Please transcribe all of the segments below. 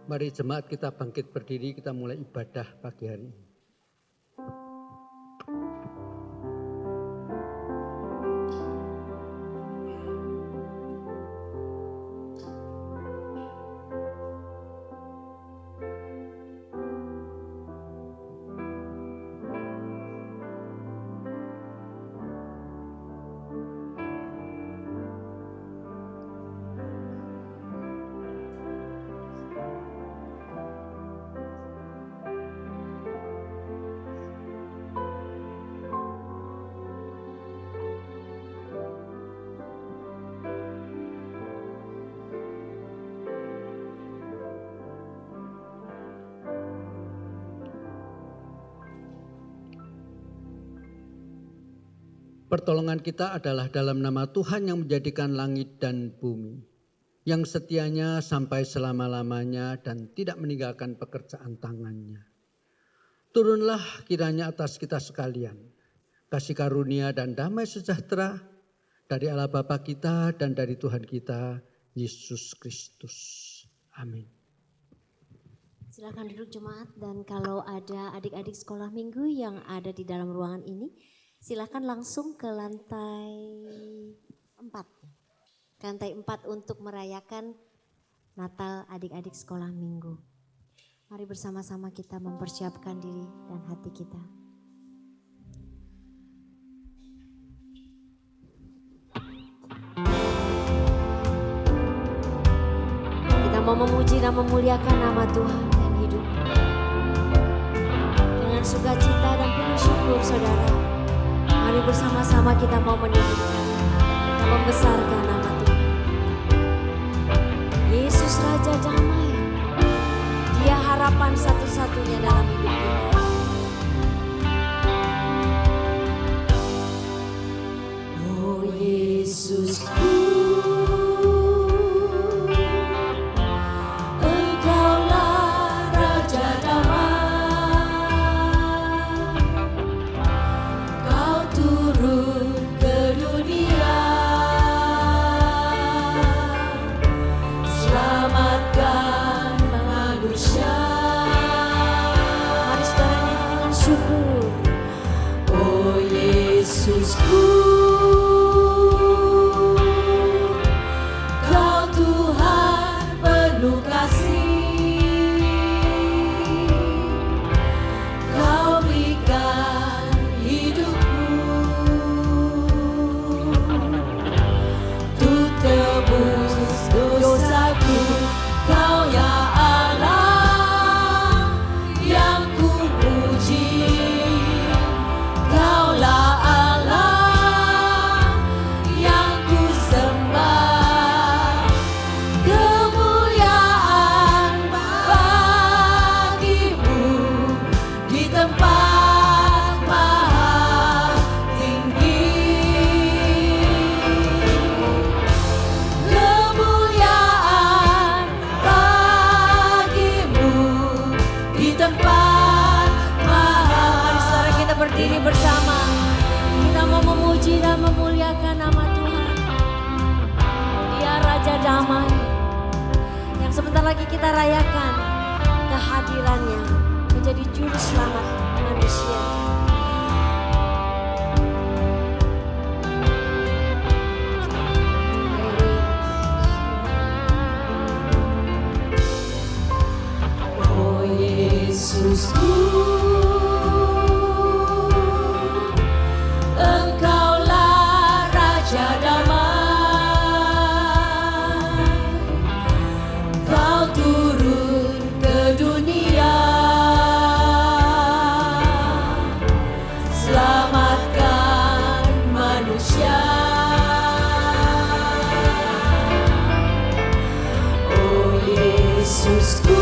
Mari jemaat kita bangkit berdiri, kita mulai ibadah pagi hari ini. Pertolongan kita adalah dalam nama Tuhan yang menjadikan langit dan bumi, yang setianya sampai selama-lamanya dan tidak meninggalkan pekerjaan tangannya. Turunlah kiranya atas kita sekalian, kasih karunia dan damai sejahtera dari Allah Bapa kita dan dari Tuhan kita, Yesus Kristus. Amin. Silakan duduk jemaat, dan kalau ada adik-adik sekolah minggu yang ada di dalam ruangan ini, silakan langsung ke lantai 4. Lantai 4 untuk merayakan Natal adik-adik sekolah minggu. Mari bersama-sama kita mempersiapkan diri dan hati kita. Kita mau memuji dan memuliakan nama Tuhan yang hidup. Dengan sukacita dan penuh syukur, saudara. Mari bersama-sama kita mau meninggikan dan membesarkan nama Tuhan. Yesus Raja Damai, Dia harapan satu-satunya dalam hidup kita. Oh Yesusku, Engkaulah Raja Damai. Kau Tuhan penuh kasih, Kau berikan hidupmu untuk tebus dosaku. Kau ya Allah yang ku puji, Kaulah Allah yang ku sembah. Kemuliaan bagimu di tempat maha tinggi. Kemuliaan bagimu di tempat maha. Mari saudara kita berdiri bersama. Kita mau memuji dan memuliakan nama Tuhan. Dia Raja Damai yang sebentar lagi kita rayakan kehadirannya menjadi juru selamat manusia. Oh Yesusku, Engkaulah Raja Damai. Kau turun ke dunia, selamatkan manusia. Oh Yesusku,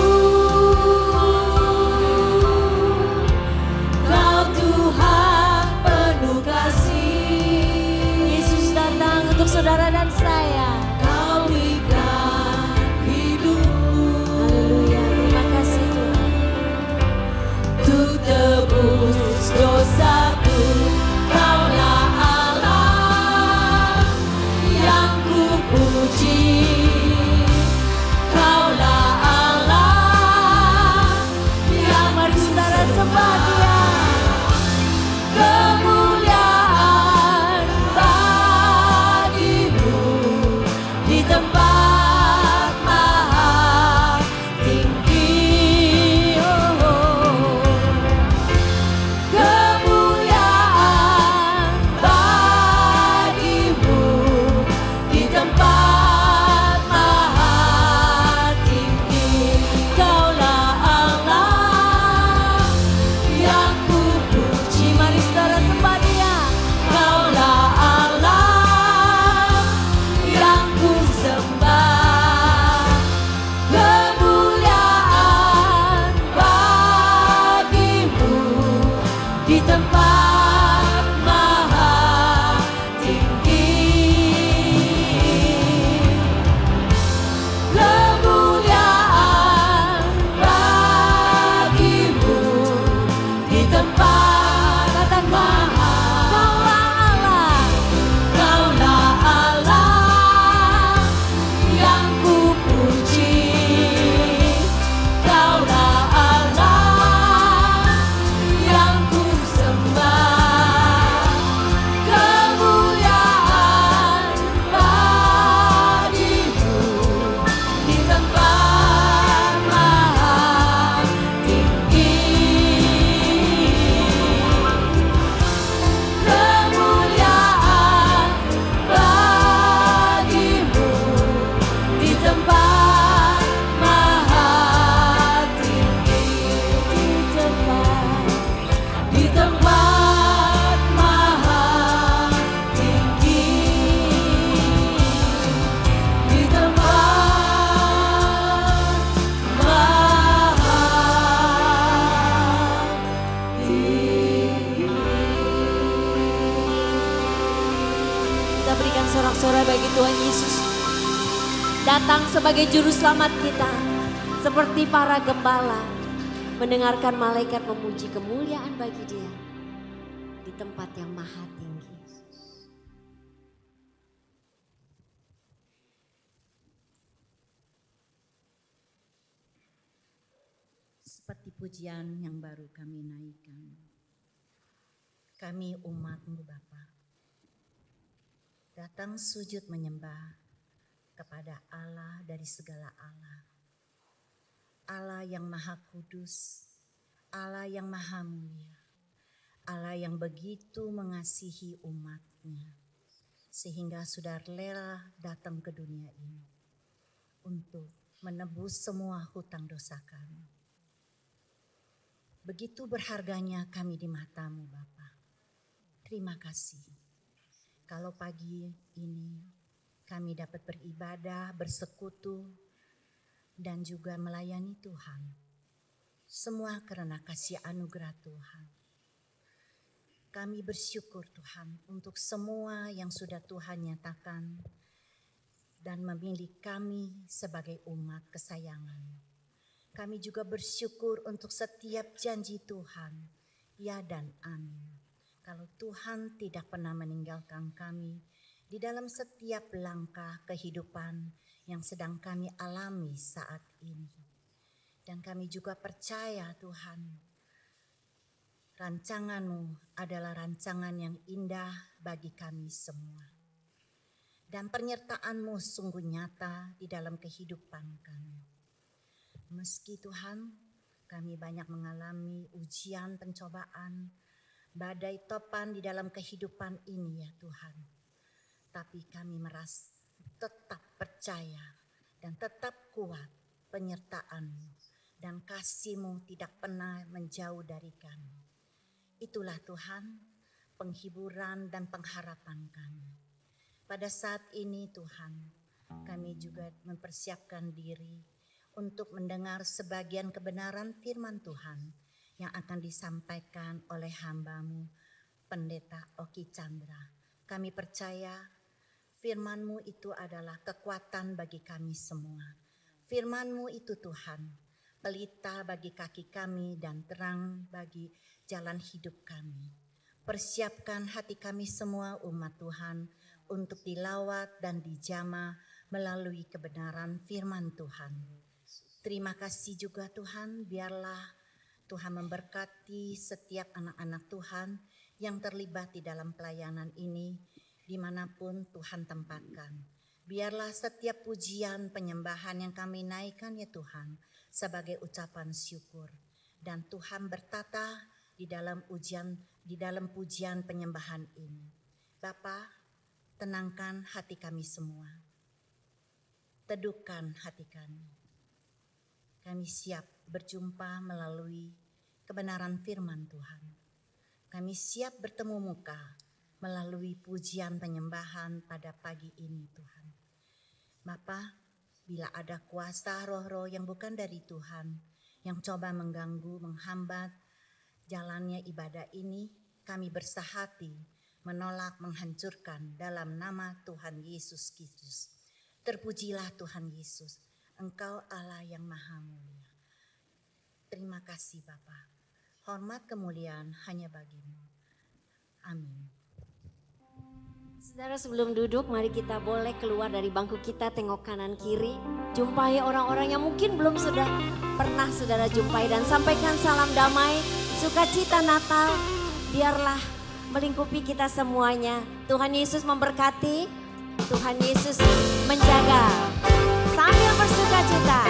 bagi Tuhan Yesus. Datang sebagai juru selamat kita. Seperti para gembala. Mendengarkan malaikat memuji kemuliaan bagi Dia. Di tempat yang maha tinggi. Seperti pujian yang baru kami naikkan. Kami umat-Mu Bapa, datang sujud menyembah kepada Allah dari segala Allah. Allah yang maha kudus, Allah yang maha mulia, Allah yang begitu mengasihi umat-Nya, sehingga sudah rela datang ke dunia ini untuk menebus semua hutang dosa kami. Begitu berharganya kami di mata-Mu Bapa. Terima kasih. Kalau pagi ini kami dapat beribadah, bersekutu, dan juga melayani Tuhan. Semua karena kasih anugerah Tuhan. Kami bersyukur Tuhan untuk semua yang sudah Tuhan nyatakan dan memilih kami sebagai umat kesayangan. Kami juga bersyukur untuk setiap janji Tuhan, ya dan amin. Kalau Tuhan tidak pernah meninggalkan kami di dalam setiap langkah kehidupan yang sedang kami alami saat ini. Dan kami juga percaya Tuhan, rancangan-Mu adalah rancangan yang indah bagi kami semua. Dan penyertaan-Mu sungguh nyata di dalam kehidupan kami. Meski Tuhan, kami banyak mengalami ujian, pencobaan, badai topan di dalam kehidupan ini ya Tuhan. Tapi kami merasa tetap percaya dan tetap kuat penyertaan-Mu dan kasih-Mu tidak pernah menjauh dari kami. Itulah Tuhan penghiburan dan pengharapan kami. Pada saat ini Tuhan, kami juga mempersiapkan diri untuk mendengar sebagian kebenaran firman Tuhan yang akan disampaikan oleh hamba-Mu, Pendeta Oki Chandra. Kami percaya firman-Mu itu adalah kekuatan bagi kami semua. Firman-Mu itu Tuhan, pelita bagi kaki kami dan terang bagi jalan hidup kami. Persiapkan hati kami semua umat Tuhan untuk dilawat dan dijamah melalui kebenaran firman Tuhan. Terima kasih juga Tuhan, biarlah Tuhan memberkati setiap anak-anak Tuhan yang terlibat di dalam pelayanan ini, dimanapun Tuhan tempatkan. Biarlah setiap pujian penyembahan yang kami naikkan ya Tuhan, sebagai ucapan syukur. Dan Tuhan bertata di dalam pujian penyembahan ini. Bapa, tenangkan hati kami semua. Teduhkan hati kami. Kami siap berjumpa melalui kebenaran firman Tuhan. Kami siap bertemu muka melalui pujian penyembahan pada pagi ini Tuhan. Bapa, bila ada kuasa roh-roh yang bukan dari Tuhan, yang coba mengganggu, menghambat jalannya ibadah ini, kami bersahati menolak, menghancurkan dalam nama Tuhan Yesus Kristus. Terpujilah Tuhan Yesus. Engkau Allah yang maha mulia. Terima kasih Bapa. Hormat kemuliaan hanya bagi-Mu. Amin. Saudara sebelum duduk, mari kita boleh keluar dari bangku kita, tengok kanan kiri. Jumpai orang-orang yang mungkin belum pernah saudara jumpai dan sampaikan salam damai, sukacita Natal. Biarlah melingkupi kita semuanya. Tuhan Yesus memberkati, Tuhan Yesus menjaga. Sambil bersukacita.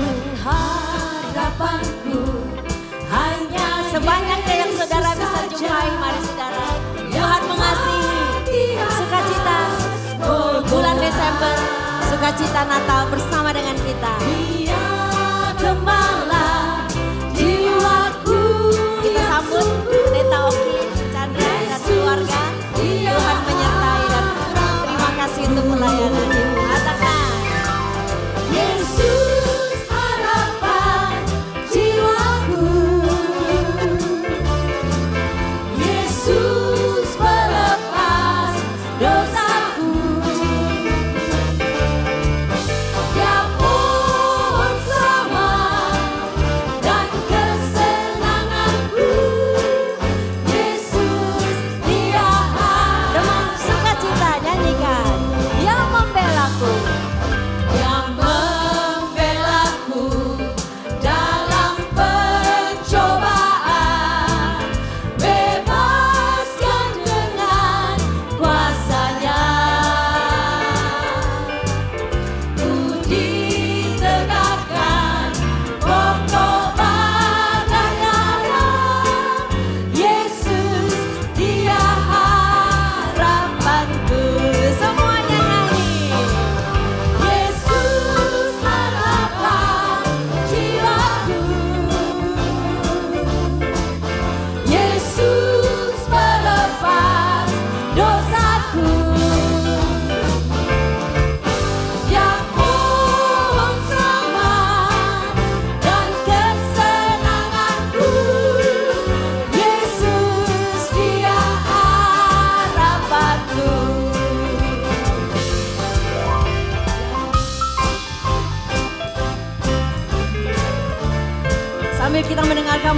Pengharapanku hanya sebanyaknya yang saudara bisa jumpai, mari saudara. Tuhan mengasihi. Sukacita bulan Desember, sukacita Natal bersama dengan kita. Dia gembala jiwaku. Kita sambut Pendeta Oki Chandra dan keluarga. Tuhan menyertai dan terima kasih untuk pelayanannya. Katakan, Yesus harapan jiwaku.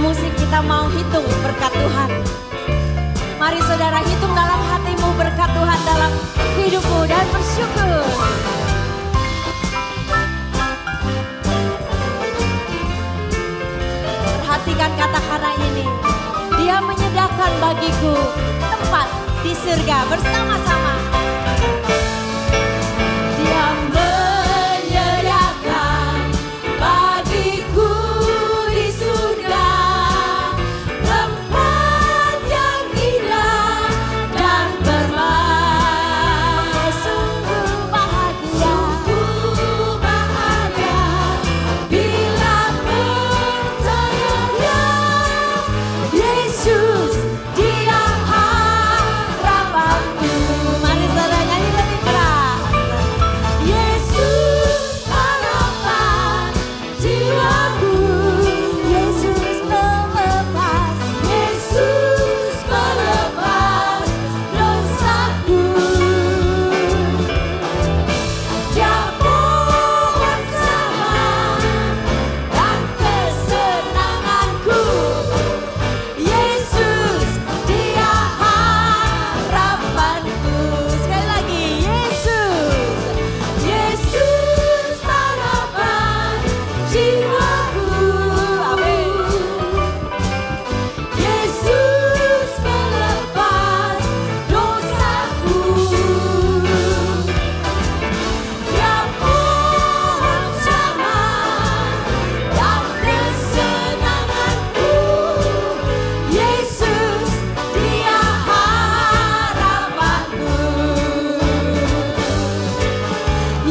musik kita mau hitung berkat Tuhan. Mari saudara hitung dalam hatimu berkat Tuhan dalam hidupmu dan bersyukur. Perhatikan kata-kata ini. Dia menyediakan bagiku tempat di surga bersama-sama. Dia menyediakan bagiku di surga tempat yang indah dan bermegah. Sungguh bahagia bila percaya Yesus Dia harapanku. Mari saudara nyanyi lebih keras. Yesus harapan jiwaku, Yesus melepas, Yesus melepas dosaku. Dia pohon sama dan kesenanganku, Yesus Dia harapanku. Sekali lagi, Yesus harapan jiwaku. Amin. Yesus melepas dosaku. Dia pohon sama dan kesenanganku, Yesus Dia harapanku.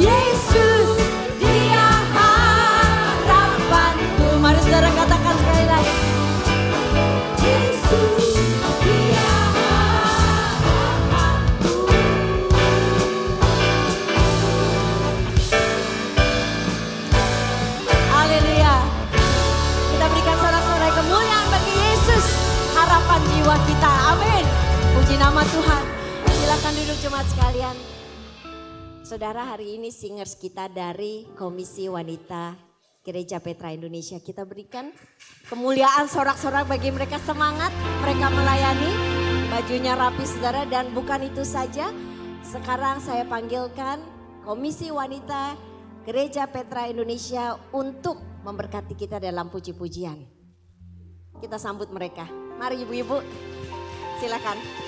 Yesus Dia harapanku. Mari saudara katakan sekali lagi. Yesus Dia harapanku. Haleluya. Kita berikan sorak-sorai kemuliaan bagi Yesus, harapan jiwa kita. Amin. Puji nama Tuhan. Silakan duduk jemaat sekalian. Saudara, hari ini singers kita dari Komisi Wanita Gereja Petra Indonesia. Kita berikan kemuliaan sorak-sorak bagi mereka, semangat mereka melayani. Bajunya rapi saudara, dan bukan itu saja. Sekarang saya panggilkan Komisi Wanita Gereja Petra Indonesia untuk memberkati kita dalam puji-pujian. Kita sambut mereka. Mari ibu-ibu, silakan.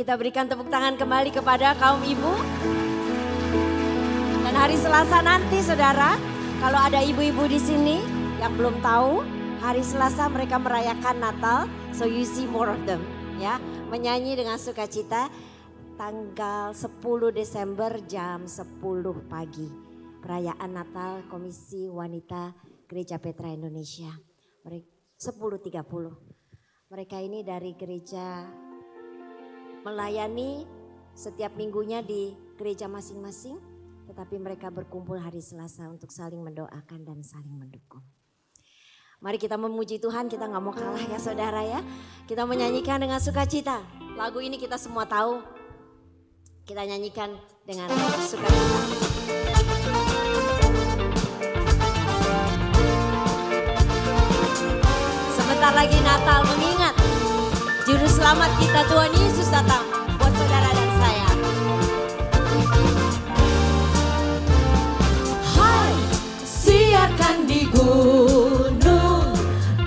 kita berikan tepuk tangan kembali kepada kaum ibu. Dan hari Selasa nanti saudara, kalau ada ibu-ibu di sini yang belum tahu, hari Selasa mereka merayakan Natal, so you see more of them, ya. Menyanyi dengan sukacita tanggal 10 Desember jam 10 pagi. Perayaan Natal Komisi Wanita Gereja Petra Indonesia. 10.30. Mereka ini dari gereja melayani setiap minggunya di gereja masing-masing. Tetapi mereka berkumpul hari Selasa untuk saling mendoakan dan saling mendukung. Mari kita memuji Tuhan, kita gak mau kalah ya saudara ya. Kita menyanyikan dengan sukacita. Lagu ini kita semua tahu. Kita nyanyikan dengan sukacita. Sebentar lagi Natal, mengingat Juru Selamat kita Tuhan Yesus datang buat saudara dan saya. Hai, siarkan di gunung,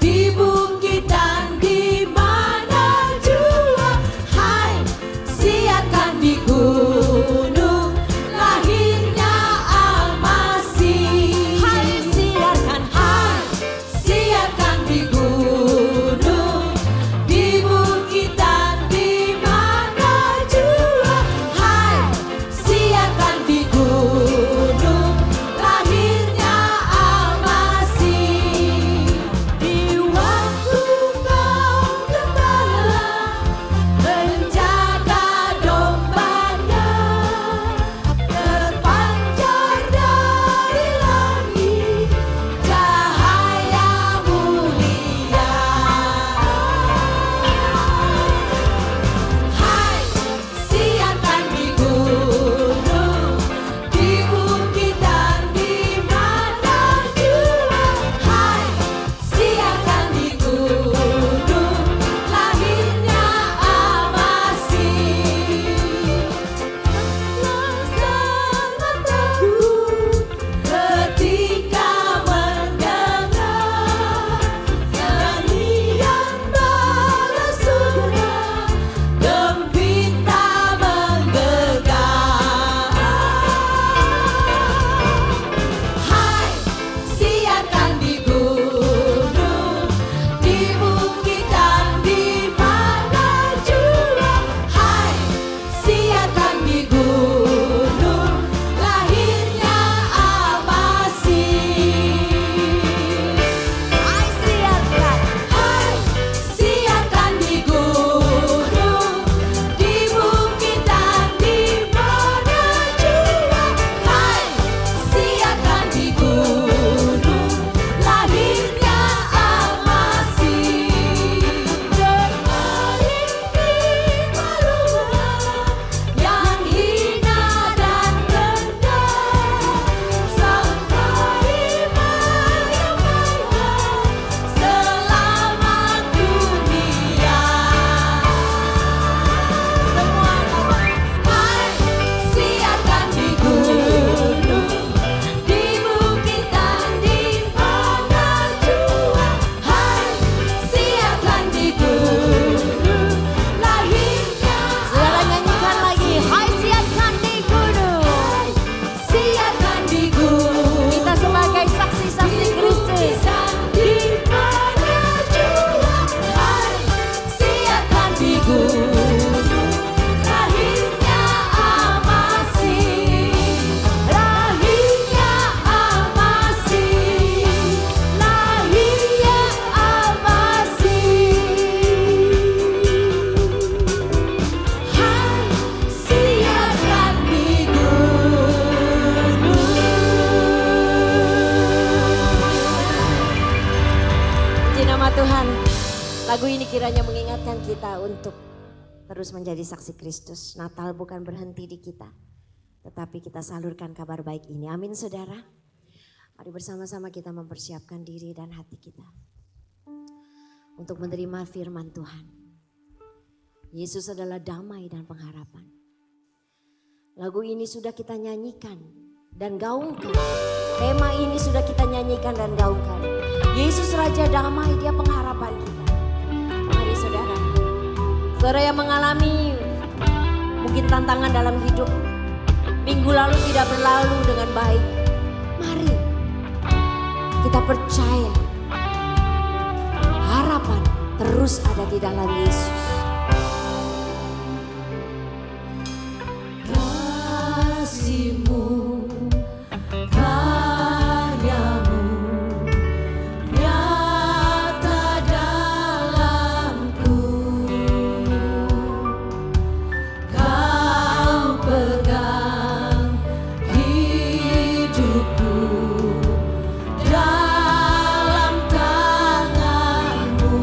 di bukit dan di mana jua. Hai, siarkan di gunung, lahirnya Al-Masih. Hai, siarkan, Hai, siarkan di gunung, di bukit dan di mana jua. Hai, siarkan di gunung, lahirnya Al-Masih. Di waktu kau gembala menjaga dombanya, terpancar dari langit cahaya mulia. Hai, siarkan di gunung, di bukit dan di mana jua. Hai, siarkan di gunung, lahirnya Al-Masih. Sangat takut ketika mendengar nyanyian bala surga, gempita menggegam. Hai, siarkan di gunung, di bukit dan di mana jua. Hai, siarkan di gunung, lahirnya Al-Masih. hai siarkan. Hai, siarkan di gunung, di bukit dan di mana jua. Hai, siarkan di gunung, lahirnya Al-Masih. Dengarin malumlah yang hina dan rendah, sampai yang selamat dunia. Semua hai, siarkan di gunung, di bukit dan di mana jua. Hai, siarkan di gunung, lahirnya Saudara nyanyikan lagi. Hai, siarkan di gunung. siarkan di gunung. Kita sebagai saksi-saksi Kristus. Di mana jua. Hai, siarkan di gunung, lahirnya Al-Masih. Lahirnya Al-Masih. Lahirnya Al-Masih. Hai, siarkan di gunung. Puji nama Tuhan. Lagu ini kiranya mengingatkan kita untuk terus menjadi saksi Kristus. Natal bukan berhenti di kita, tetapi kita salurkan kabar baik ini. Amin saudara. Mari bersama-sama kita mempersiapkan diri dan hati kita untuk menerima firman Tuhan. Yesus adalah damai dan pengharapan. Lagu ini sudah kita nyanyikan dan gaungkan. Tema ini sudah kita nyanyikan dan gaungkan. Yesus Raja Damai, Dia pengharapan kita. Mari saudara, saudara yang mengalami mungkin tantangan dalam hidup minggu lalu tidak berlalu dengan baik. Mari kita percaya harapan terus ada di dalam Yesus. Kasih-Mu, karya-Mu nyata dalamku. Kau pegang hidupku dalam tangan-Mu.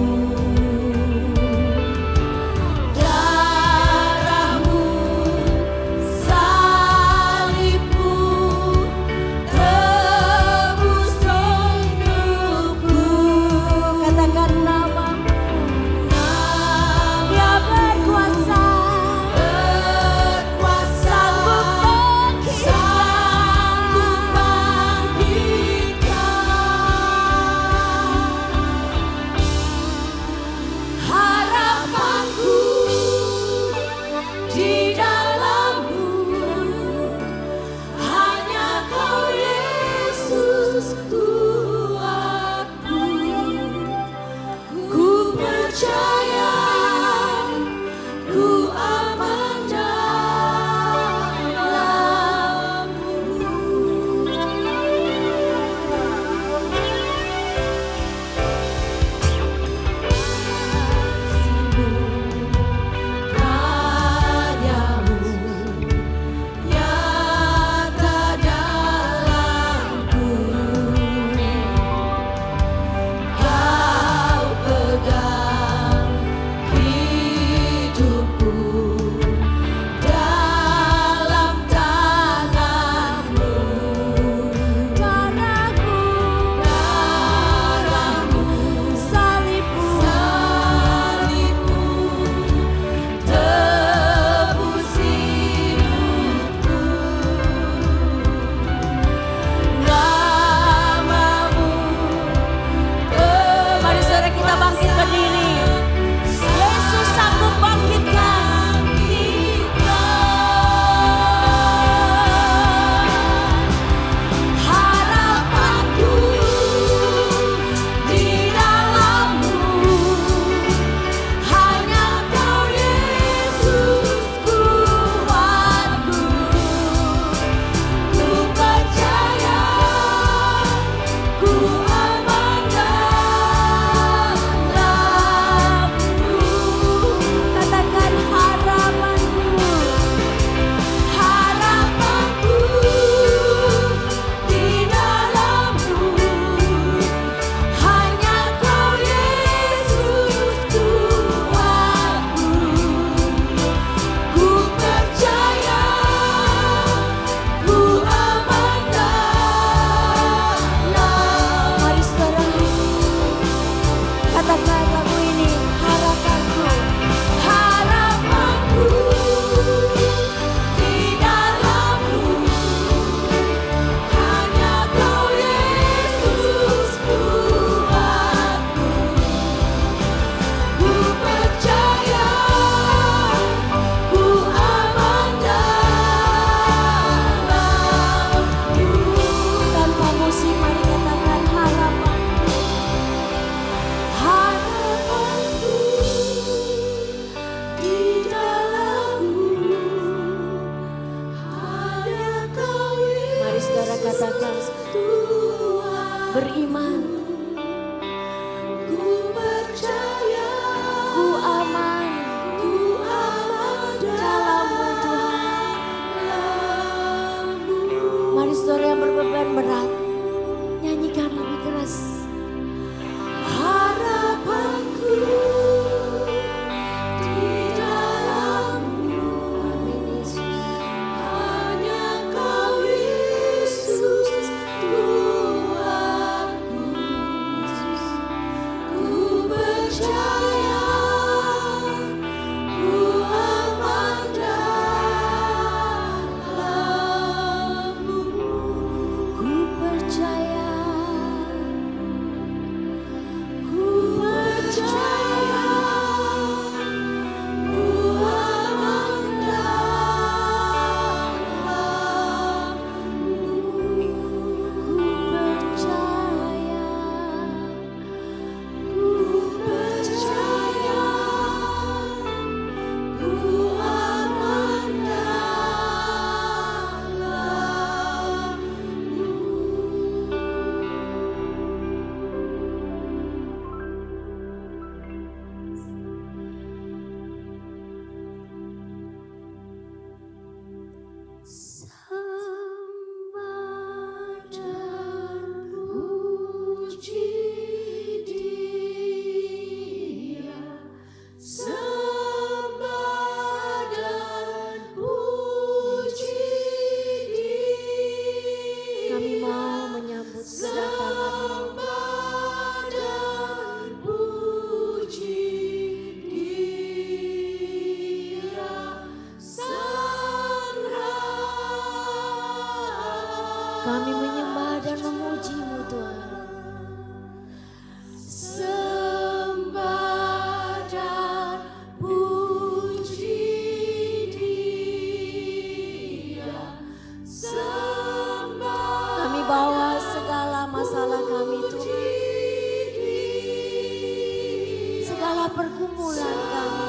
pergumulan kami.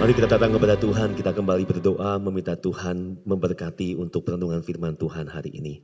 Mari kita datang kepada Tuhan, kita kembali berdoa meminta Tuhan memberkati untuk perenungan firman Tuhan hari ini.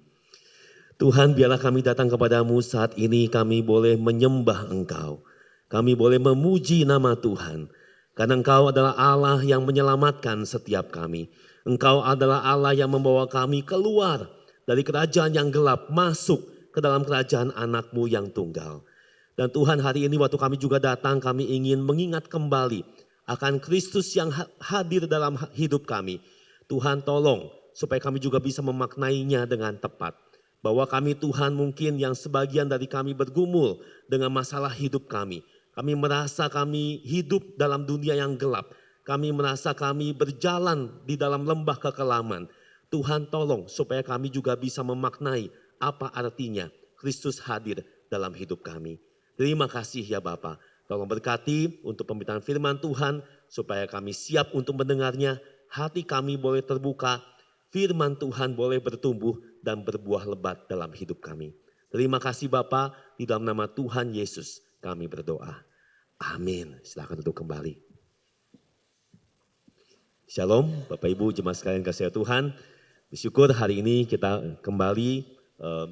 Tuhan, biarlah kami datang kepadamu saat ini, kami boleh menyembah Engkau. Kami boleh memuji nama Tuhan. Karena Engkau adalah Allah yang menyelamatkan setiap kami. Engkau adalah Allah yang membawa kami keluar dari kerajaan yang gelap, masuk ke dalam kerajaan anak-Mu yang tunggal. Dan Tuhan, hari ini waktu kami juga datang, kami ingin mengingat kembali akan Kristus yang hadir dalam hidup kami. Tuhan, tolong supaya kami juga bisa memaknainya dengan tepat. Bahwa kami Tuhan, mungkin yang sebagian dari kami bergumul dengan masalah hidup kami. Kami merasa kami hidup dalam dunia yang gelap. Kami merasa kami berjalan di dalam lembah kekelaman. Tuhan, tolong supaya kami juga bisa memaknai apa artinya Kristus hadir dalam hidup kami. Terima kasih ya Bapa. Tolong berkati untuk pemberitaan firman Tuhan supaya kami siap untuk mendengarnya. Hati kami boleh terbuka, firman Tuhan boleh bertumbuh dan berbuah lebat dalam hidup kami. Terima kasih Bapa, di dalam nama Tuhan Yesus kami berdoa. Amin. Silakan duduk kembali. Shalom Bapak Ibu jemaat sekalian kasih Tuhan. Bersyukur hari ini kita kembali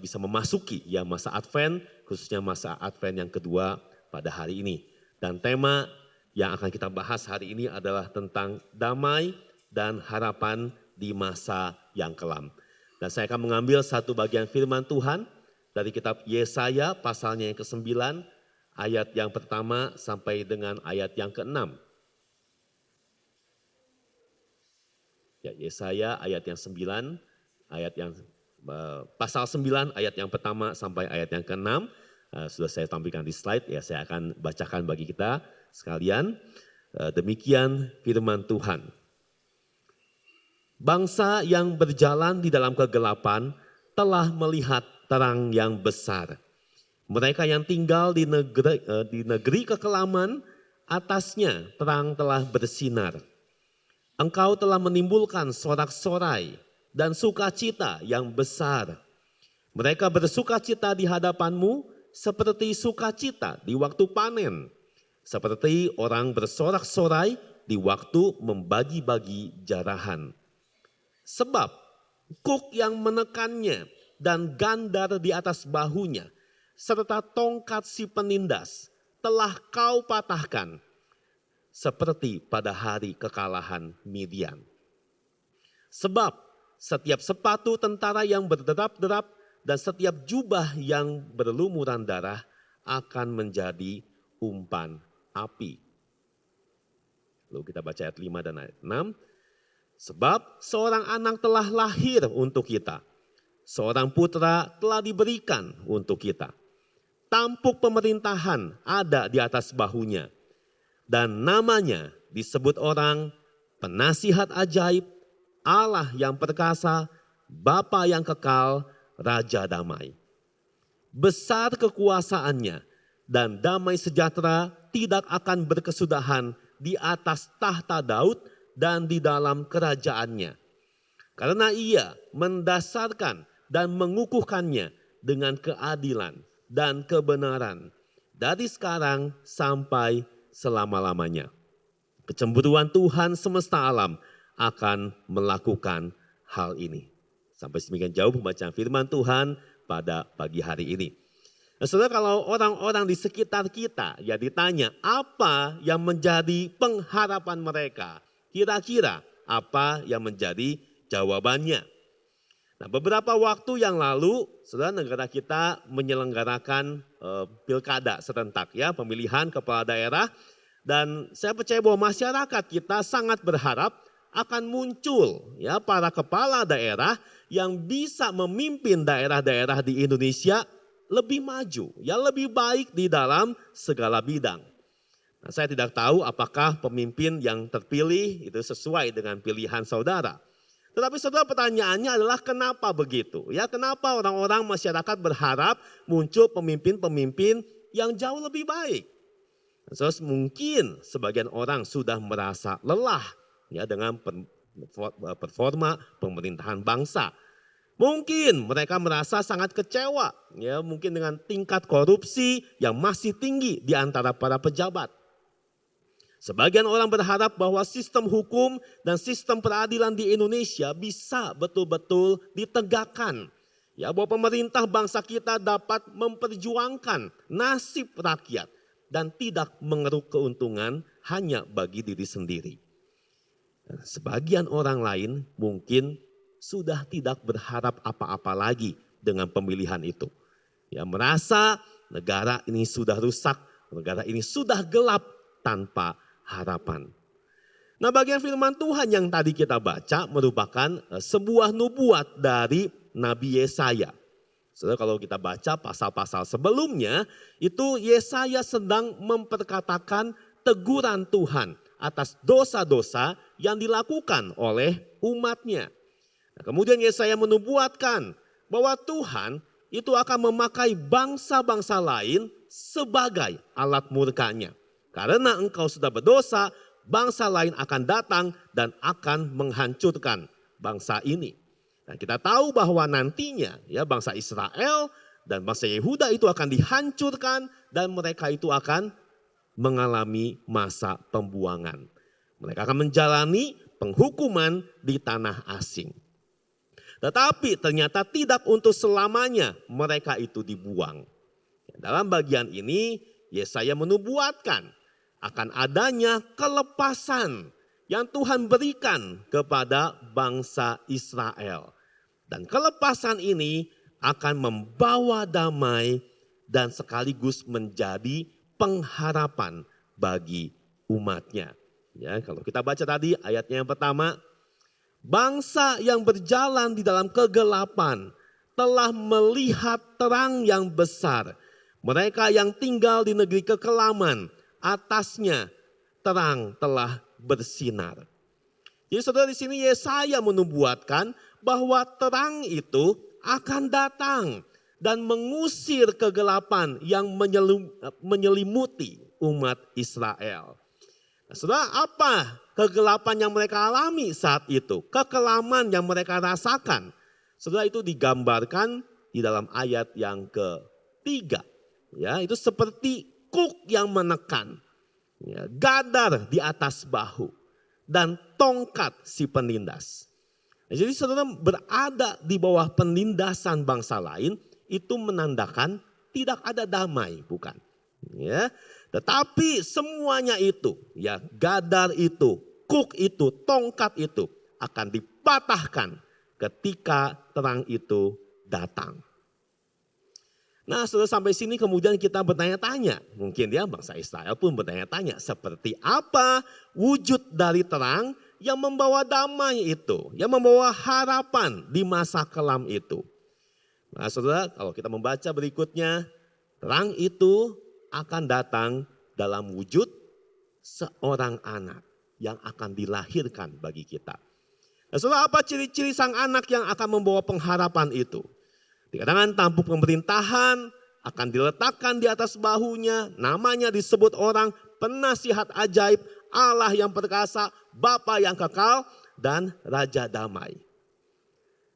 bisa memasuki ya masa Advent, khususnya masa Advent yang kedua pada hari ini. Dan tema yang akan kita bahas hari ini adalah tentang damai dan harapan di masa yang kelam. Dan saya akan mengambil satu bagian firman Tuhan dari kitab Yesaya pasalnya yang ke-9 ayat yang pertama sampai dengan ayat yang ke-6. Ya, Yesaya ayat yang 9, ayat yang pasal 9 ayat yang pertama sampai ayat yang ke-6. Sudah saya tampilkan di slide, ya saya akan bacakan bagi kita sekalian. Demikian firman Tuhan. Bangsa yang berjalan di dalam kegelapan telah melihat terang yang besar. Mereka yang tinggal di negeri kekelaman, atasnya terang telah bersinar. Engkau telah menimbulkan sorak-sorai dan sukacita yang besar. Mereka bersukacita di hadapanmu, seperti sukacita di waktu panen, seperti orang bersorak-sorai di waktu membagi-bagi jarahan. Sebab kuk yang menekannya dan gandar di atas bahunya, serta tongkat si penindas telah kau patahkan, seperti pada hari kekalahan Midian. Sebab setiap sepatu tentara yang berderap-derap dan setiap jubah yang berlumuran darah akan menjadi umpan api. Lalu kita baca ayat 5 dan ayat 6. Sebab seorang anak telah lahir untuk kita, seorang putra telah diberikan untuk kita. Tampuk pemerintahan ada di atas bahunya, dan namanya disebut orang Penasihat Ajaib, Allah yang perkasa, Bapa yang kekal, Raja damai. Besar kekuasaannya dan damai sejahtera tidak akan berkesudahan di atas tahta Daud dan di dalam kerajaannya. Karena ia mendasarkan dan mengukuhkannya dengan keadilan dan kebenaran dari sekarang sampai selama-lamanya. Kecemburuan Tuhan semesta alam akan melakukan hal ini. Sampai semakin jauh pembacaan firman Tuhan pada pagi hari ini. Nah, saudara, kalau orang-orang di sekitar kita ya ditanya apa yang menjadi pengharapan mereka, kira-kira apa yang menjadi jawabannya. Nah, beberapa waktu yang lalu, saudara, negara kita menyelenggarakan pilkada serentak ya, pemilihan kepala daerah. Dan saya percaya bahwa masyarakat kita sangat berharap akan muncul ya para kepala daerah yang bisa memimpin daerah-daerah di Indonesia lebih maju, ya lebih baik di dalam segala bidang. Nah, saya tidak tahu apakah pemimpin yang terpilih itu sesuai dengan pilihan saudara. Tetapi saudara, pertanyaannya adalah kenapa begitu? Ya, kenapa orang-orang masyarakat berharap muncul pemimpin-pemimpin yang jauh lebih baik? Terus mungkin sebagian orang sudah merasa lelah ya dengan performa pemerintahan bangsa. Mungkin mereka merasa sangat kecewa ya mungkin dengan tingkat korupsi yang masih tinggi di antara para pejabat. Sebagian orang berharap bahwa sistem hukum dan sistem peradilan di Indonesia bisa betul-betul ditegakkan. Ya, bahwa pemerintah bangsa kita dapat memperjuangkan nasib rakyat dan tidak mengeruk keuntungan hanya bagi diri sendiri. Sebagian orang lain mungkin sudah tidak berharap apa-apa lagi dengan pemilihan itu. Ya, merasa negara ini sudah rusak, negara ini sudah gelap tanpa harapan. Nah, bagian firman Tuhan yang tadi kita baca merupakan sebuah nubuat dari Nabi Yesaya. Saudara, kalau kita baca pasal-pasal sebelumnya, itu Yesaya sedang memperkatakan teguran Tuhan atas dosa-dosa yang dilakukan oleh umatnya. Nah, kemudian Yesaya menubuatkan bahwa Tuhan itu akan memakai bangsa-bangsa lain sebagai alat murkanya. Karena engkau sudah berdosa, bangsa lain akan datang dan akan menghancurkan bangsa ini. Nah, kita tahu bahwa nantinya ya bangsa Israel dan bangsa Yehuda itu akan dihancurkan dan mereka itu akan mengalami masa pembuangan. Mereka akan menjalani penghukuman di tanah asing. Tetapi ternyata tidak untuk selamanya mereka itu dibuang. Dalam bagian ini Yesaya menubuatkan akan adanya kelepasan yang Tuhan berikan kepada bangsa Israel. Dan kelepasan ini akan membawa damai dan sekaligus menjadi pengharapan bagi umatnya. Ya, kalau kita baca tadi ayatnya yang pertama, bangsa yang berjalan di dalam kegelapan telah melihat terang yang besar. Mereka yang tinggal di negeri kekelaman, atasnya terang telah bersinar. Jadi saudara, di sini Yesaya menubuatkan bahwa terang itu akan datang dan mengusir kegelapan yang menyelimuti umat Israel. Nah, saudara, apa kegelapan yang mereka alami saat itu? Kekelaman yang mereka rasakan. Saudara, itu digambarkan di dalam ayat yang ketiga. Ya, itu seperti kuk yang menekan, ya, gadar di atas bahu, dan tongkat si penindas. Nah, jadi saudara, berada di bawah penindasan bangsa lain itu menandakan tidak ada damai, bukan? Ya, tetapi semuanya itu, ya, gadar itu, kuk itu, tongkat itu akan dipatahkan ketika terang itu datang. Nah, saudara, sampai sini kemudian kita bertanya-tanya, mungkin ya bangsa Israel pun bertanya-tanya, seperti apa wujud dari terang yang membawa damai itu, yang membawa harapan di masa kelam itu. Nah saudara, kalau kita membaca berikutnya, terang itu akan datang dalam wujud seorang anak yang akan dilahirkan bagi kita. Nah saudara, apa ciri-ciri sang anak yang akan membawa pengharapan itu? Dikatakan tampuk pemerintahan akan diletakkan di atas bahunya, namanya disebut orang penasihat ajaib, Allah yang perkasa, Bapa yang kekal, dan Raja Damai.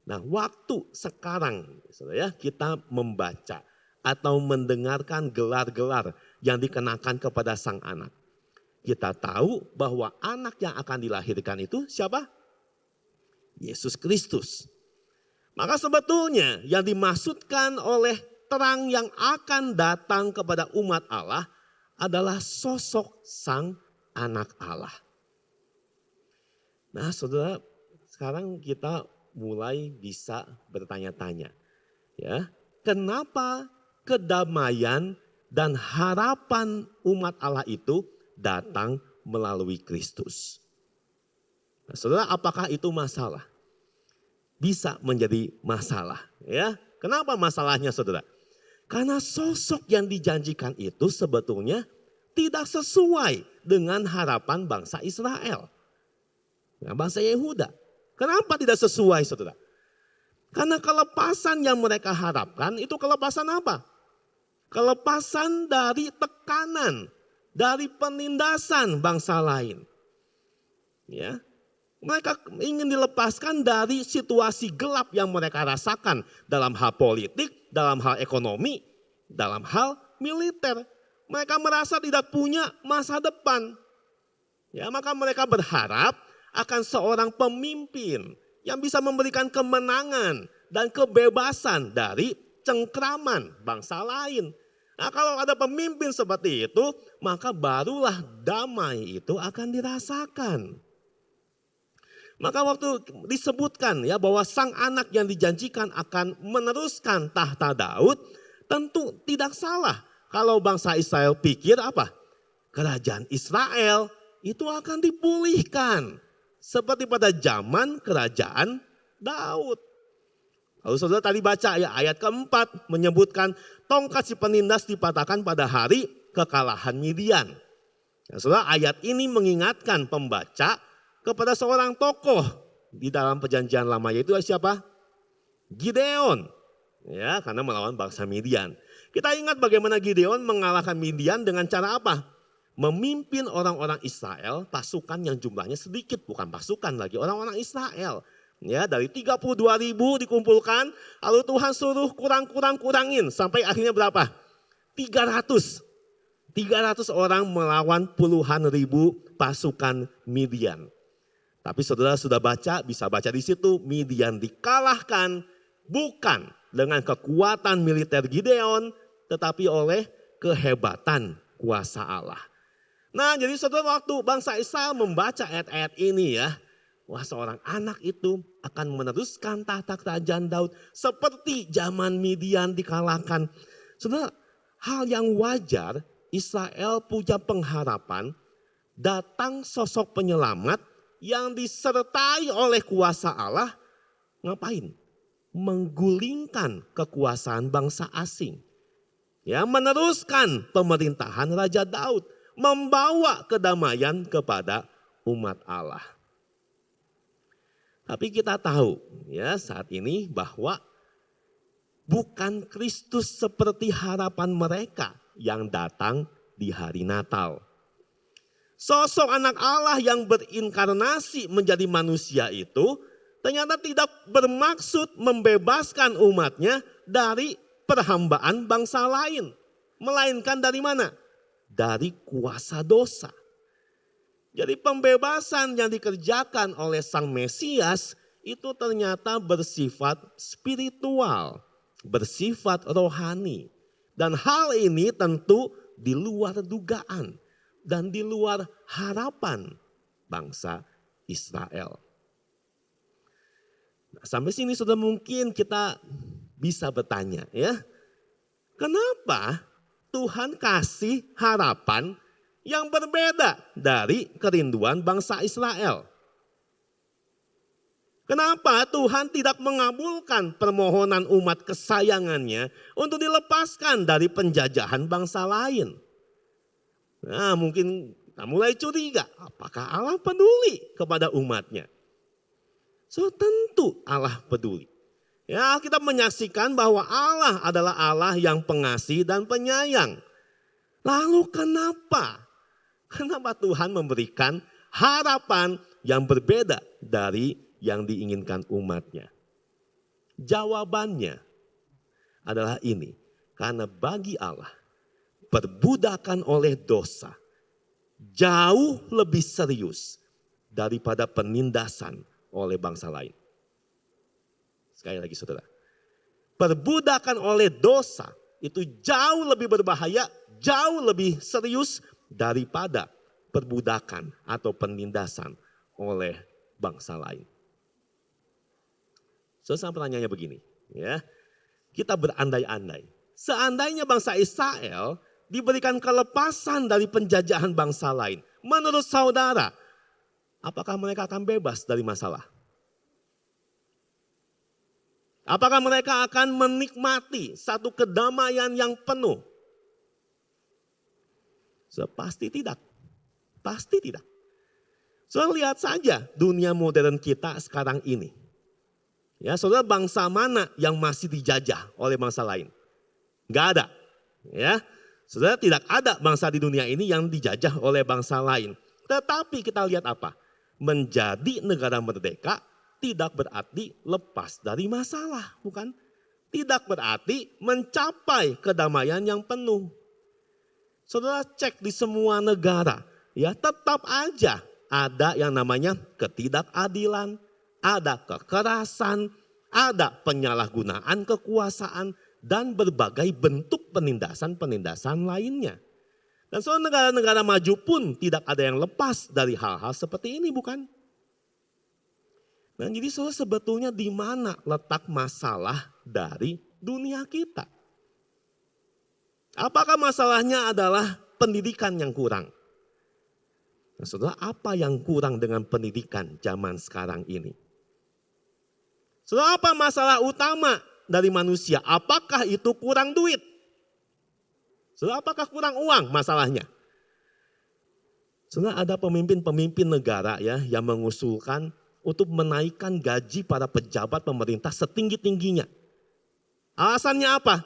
Nah waktu sekarang ya, kita membaca atau mendengarkan gelar-gelar yang dikenakan kepada sang anak. Kita tahu bahwa anak yang akan dilahirkan itu siapa? Yesus Kristus. Maka sebetulnya yang dimaksudkan oleh terang yang akan datang kepada umat Allah adalah sosok sang anak Allah. Nah saudara, sekarang kita mulai bisa bertanya-tanya. Ya, kenapa kedamaian dan harapan umat Allah itu datang melalui Kristus? Nah, saudara, apakah itu masalah? Bisa menjadi masalah. Ya, kenapa masalahnya saudara? Karena sosok yang dijanjikan itu sebetulnya tidak sesuai dengan harapan bangsa Israel. Nah, bangsa Yehuda. Kenapa tidak sesuai saudara? Karena kelepasan yang mereka harapkan itu kelepasan apa? Kelepasan dari tekanan, dari penindasan bangsa lain. Ya, mereka ingin dilepaskan dari situasi gelap yang mereka rasakan dalam hal politik, dalam hal ekonomi, dalam hal militer. Mereka merasa tidak punya masa depan. Ya, maka mereka berharap akan seorang pemimpin yang bisa memberikan kemenangan dan kebebasan dari cengkraman bangsa lain. Nah, kalau ada pemimpin seperti itu, maka barulah damai itu akan dirasakan. Maka waktu disebutkan ya bahwa sang anak yang dijanjikan akan meneruskan tahta Daud, tentu tidak salah kalau bangsa Israel pikir apa? Kerajaan Israel itu akan dipulihkan seperti pada zaman kerajaan Daud. Lalu saudara tadi baca ya ayat keempat menyebutkan tongkat si penindas dipatahkan pada hari kekalahan Midian. Nah, saudara, ayat ini mengingatkan pembaca kepada seorang tokoh di dalam perjanjian lama, yaitu siapa? Gideon. Ya, karena melawan bangsa Midian. Kita ingat bagaimana Gideon mengalahkan Midian dengan cara apa? Memimpin orang-orang Israel, pasukan yang jumlahnya sedikit, bukan pasukan lagi, orang-orang Israel. Ya, dari 32.000 dikumpulkan, lalu Tuhan suruh kurangin sampai akhirnya berapa? 300. 300 orang melawan puluhan ribu pasukan Midian. Tapi saudara sudah baca, bisa baca di situ, Midian dikalahkan bukan dengan kekuatan militer Gideon, tetapi oleh kehebatan kuasa Allah. Nah, jadi saudara, waktu bangsa Israel membaca ayat-ayat ini ya, wah, seorang anak itu akan meneruskan tahta kerajaan Daud seperti zaman Midian dikalahkan. Saudara, hal yang wajar, Israel punya pengharapan datang sosok penyelamat yang disertai oleh kuasa Allah. Ngapain? Menggulingkan kekuasaan bangsa asing. Ya, meneruskan pemerintahan Raja Daud, membawa kedamaian kepada umat Allah. Tapi kita tahu ya saat ini bahwa bukan Kristus seperti harapan mereka yang datang di hari Natal. Sosok anak Allah yang berinkarnasi menjadi manusia itu ternyata tidak bermaksud membebaskan umatnya dari perhambaan bangsa lain. Melainkan dari mana? Dari kuasa dosa. Jadi pembebasan yang dikerjakan oleh Sang Mesias itu ternyata bersifat spiritual, bersifat rohani. Dan hal ini tentu di luar dugaan dan di luar harapan bangsa Israel. Nah, sampai sini sudah mungkin kita bisa bertanya ya, kenapa Tuhan kasih harapan yang berbeda dari kerinduan bangsa Israel? Kenapa Tuhan tidak mengabulkan permohonan umat kesayangannya untuk dilepaskan dari penjajahan bangsa lain? Nah, mungkin kita mulai curiga, apakah Allah peduli kepada umatnya? So, tentu Allah peduli. Ya, kita menyaksikan bahwa Allah adalah Allah yang pengasih dan penyayang. Lalu kenapa Tuhan memberikan harapan yang berbeda dari yang diinginkan umatnya? Jawabannya adalah ini. Karena bagi Allah, perbudakan oleh dosa jauh lebih serius daripada penindasan oleh bangsa lain. Sekali lagi saudara, perbudakan oleh dosa itu jauh lebih berbahaya, jauh lebih serius daripada perbudakan atau penindasan oleh bangsa lain. Saudara, pertanyaannya begini, ya. Kita berandai-andai, seandainya bangsa Israel diberikan kelepasan dari penjajahan bangsa lain, menurut saudara, apakah mereka akan bebas dari masalah? Apakah mereka akan menikmati satu kedamaian yang penuh? So, pasti tidak. Pasti tidak. So, lihat saja dunia modern kita sekarang ini. Ya, saudara, bangsa mana yang masih dijajah oleh bangsa lain? Enggak ada. Ya, saudara, tidak ada bangsa di dunia ini yang dijajah oleh bangsa lain. Tetapi kita lihat apa? Menjadi negara merdeka tidak berarti lepas dari masalah, bukan? Tidak berarti mencapai kedamaian yang penuh. Saudara, cek di semua negara, ya tetap aja ada yang namanya ketidakadilan, ada kekerasan, ada penyalahgunaan kekuasaan, dan berbagai bentuk penindasan-penindasan lainnya. Dan soal negara-negara maju pun tidak ada yang lepas dari hal-hal seperti ini, bukan? Nah, jadi saudara, sebetulnya di mana letak masalah dari dunia kita? Apakah masalahnya adalah pendidikan yang kurang? Nah, saudara, apa yang kurang dengan pendidikan zaman sekarang ini? Saudara, apa masalah utama dari manusia? Apakah itu kurang duit? Saudara, apakah kurang uang masalahnya? Saudara, ada pemimpin-pemimpin negara ya yang mengusulkan untuk menaikkan gaji para pejabat pemerintah setinggi-tingginya. Alasannya apa?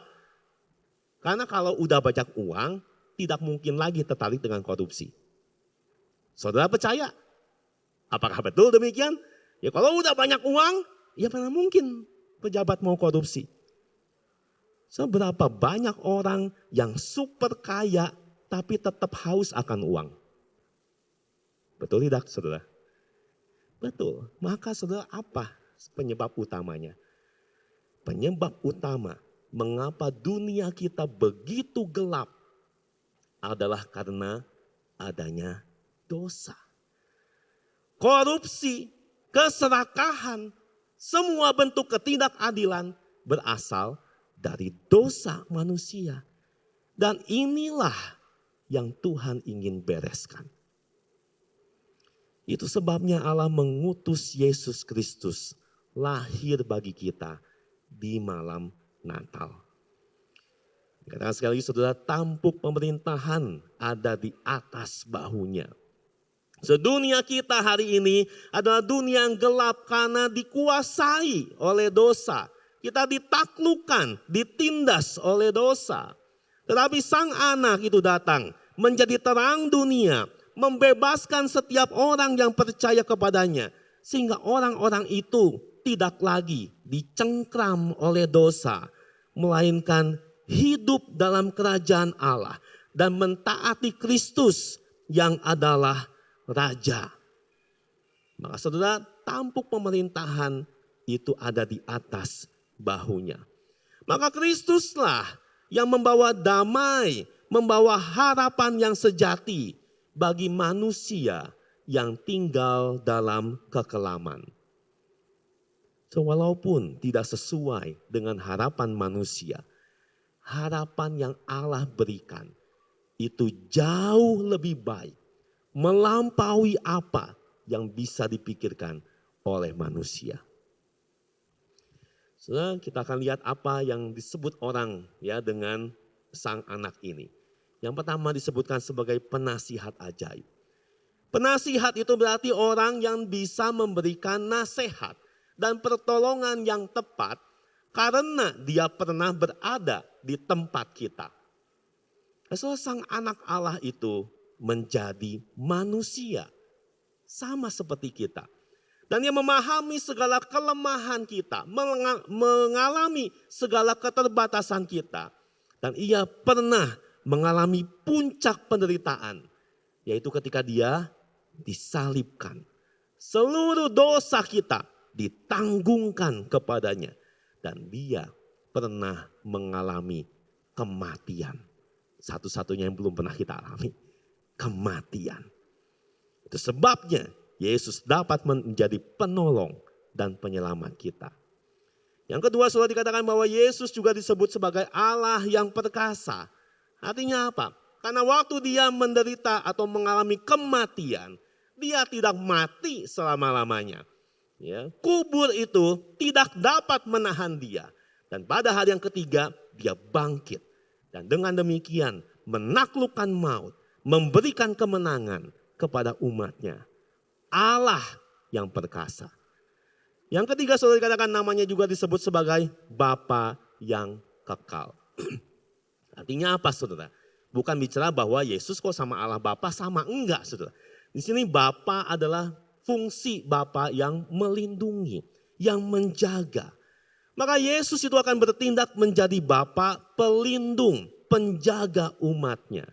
Karena kalau udah banyak uang, tidak mungkin lagi tertarik dengan korupsi. Saudara percaya? Apakah betul demikian? Ya kalau udah banyak uang, ya mana mungkin pejabat mau korupsi. Seberapa banyak orang yang super kaya tapi tetap haus akan uang? Betul tidak, saudara? Betul. Maka saudara, apa penyebab utamanya? Penyebab utama mengapa dunia kita begitu gelap adalah karena adanya dosa. Korupsi, keserakahan, semua bentuk ketidakadilan berasal dari dosa manusia. Dan inilah yang Tuhan ingin bereskan. Itu sebabnya Allah mengutus Yesus Kristus lahir bagi kita di malam Natal. Karena sekali lagi saudara, tampuk pemerintahan ada di atas bahunya. Sedunia kita hari ini adalah dunia yang gelap karena dikuasai oleh dosa. Kita ditaklukkan, ditindas oleh dosa. Tetapi sang anak itu datang menjadi terang dunia, membebaskan setiap orang yang percaya kepadanya. Sehingga orang-orang itu tidak lagi dicengkram oleh dosa. Melainkan hidup dalam kerajaan Allah. Dan mentaati Kristus yang adalah Raja. Maka saudara, tampuk pemerintahan itu ada di atas bahunya. Maka Kristuslah yang membawa damai, membawa harapan yang sejati bagi manusia yang tinggal dalam kekelaman. So, walaupun tidak sesuai dengan harapan manusia, harapan yang Allah berikan itu jauh lebih baik, melampaui apa yang bisa dipikirkan oleh manusia. Saudara, kita akan lihat apa yang disebut orang ya dengan sang anak ini. Yang pertama disebutkan sebagai penasihat ajaib. Penasihat itu berarti orang yang bisa memberikan nasihat dan pertolongan yang tepat karena dia pernah berada di tempat kita. Saudara, sang anak Allah itu menjadi manusia sama seperti kita. Dan dia memahami segala kelemahan kita, mengalami segala keterbatasan kita. Dan ia pernah mengalami puncak penderitaan, yaitu ketika dia disalibkan. Seluruh dosa kita ditanggungkan kepadanya. Dan dia pernah mengalami kematian. Satu-satunya yang belum pernah kita alami, kematian. Itu sebabnya Yesus dapat menjadi penolong dan penyelamat kita. Yang kedua, saudara, dikatakan bahwa Yesus juga disebut sebagai Allah yang perkasa. Artinya apa? Karena waktu dia menderita atau mengalami kematian, dia tidak mati selama-lamanya. Ya, kubur itu tidak dapat menahan dia. Dan pada hari yang ketiga, dia bangkit. Dan dengan demikian menaklukkan maut, memberikan kemenangan kepada umatnya. Allah yang perkasa. Yang ketiga, saudara, dikatakan namanya juga disebut sebagai Bapa yang kekal. Artinya apa, saudara? Bukan bicara bahwa Yesus kok sama Allah Bapa sama, enggak, saudara. Di sini Bapa adalah fungsi Bapa yang melindungi, yang menjaga. Maka Yesus itu akan bertindak menjadi Bapa pelindung, penjaga umatnya.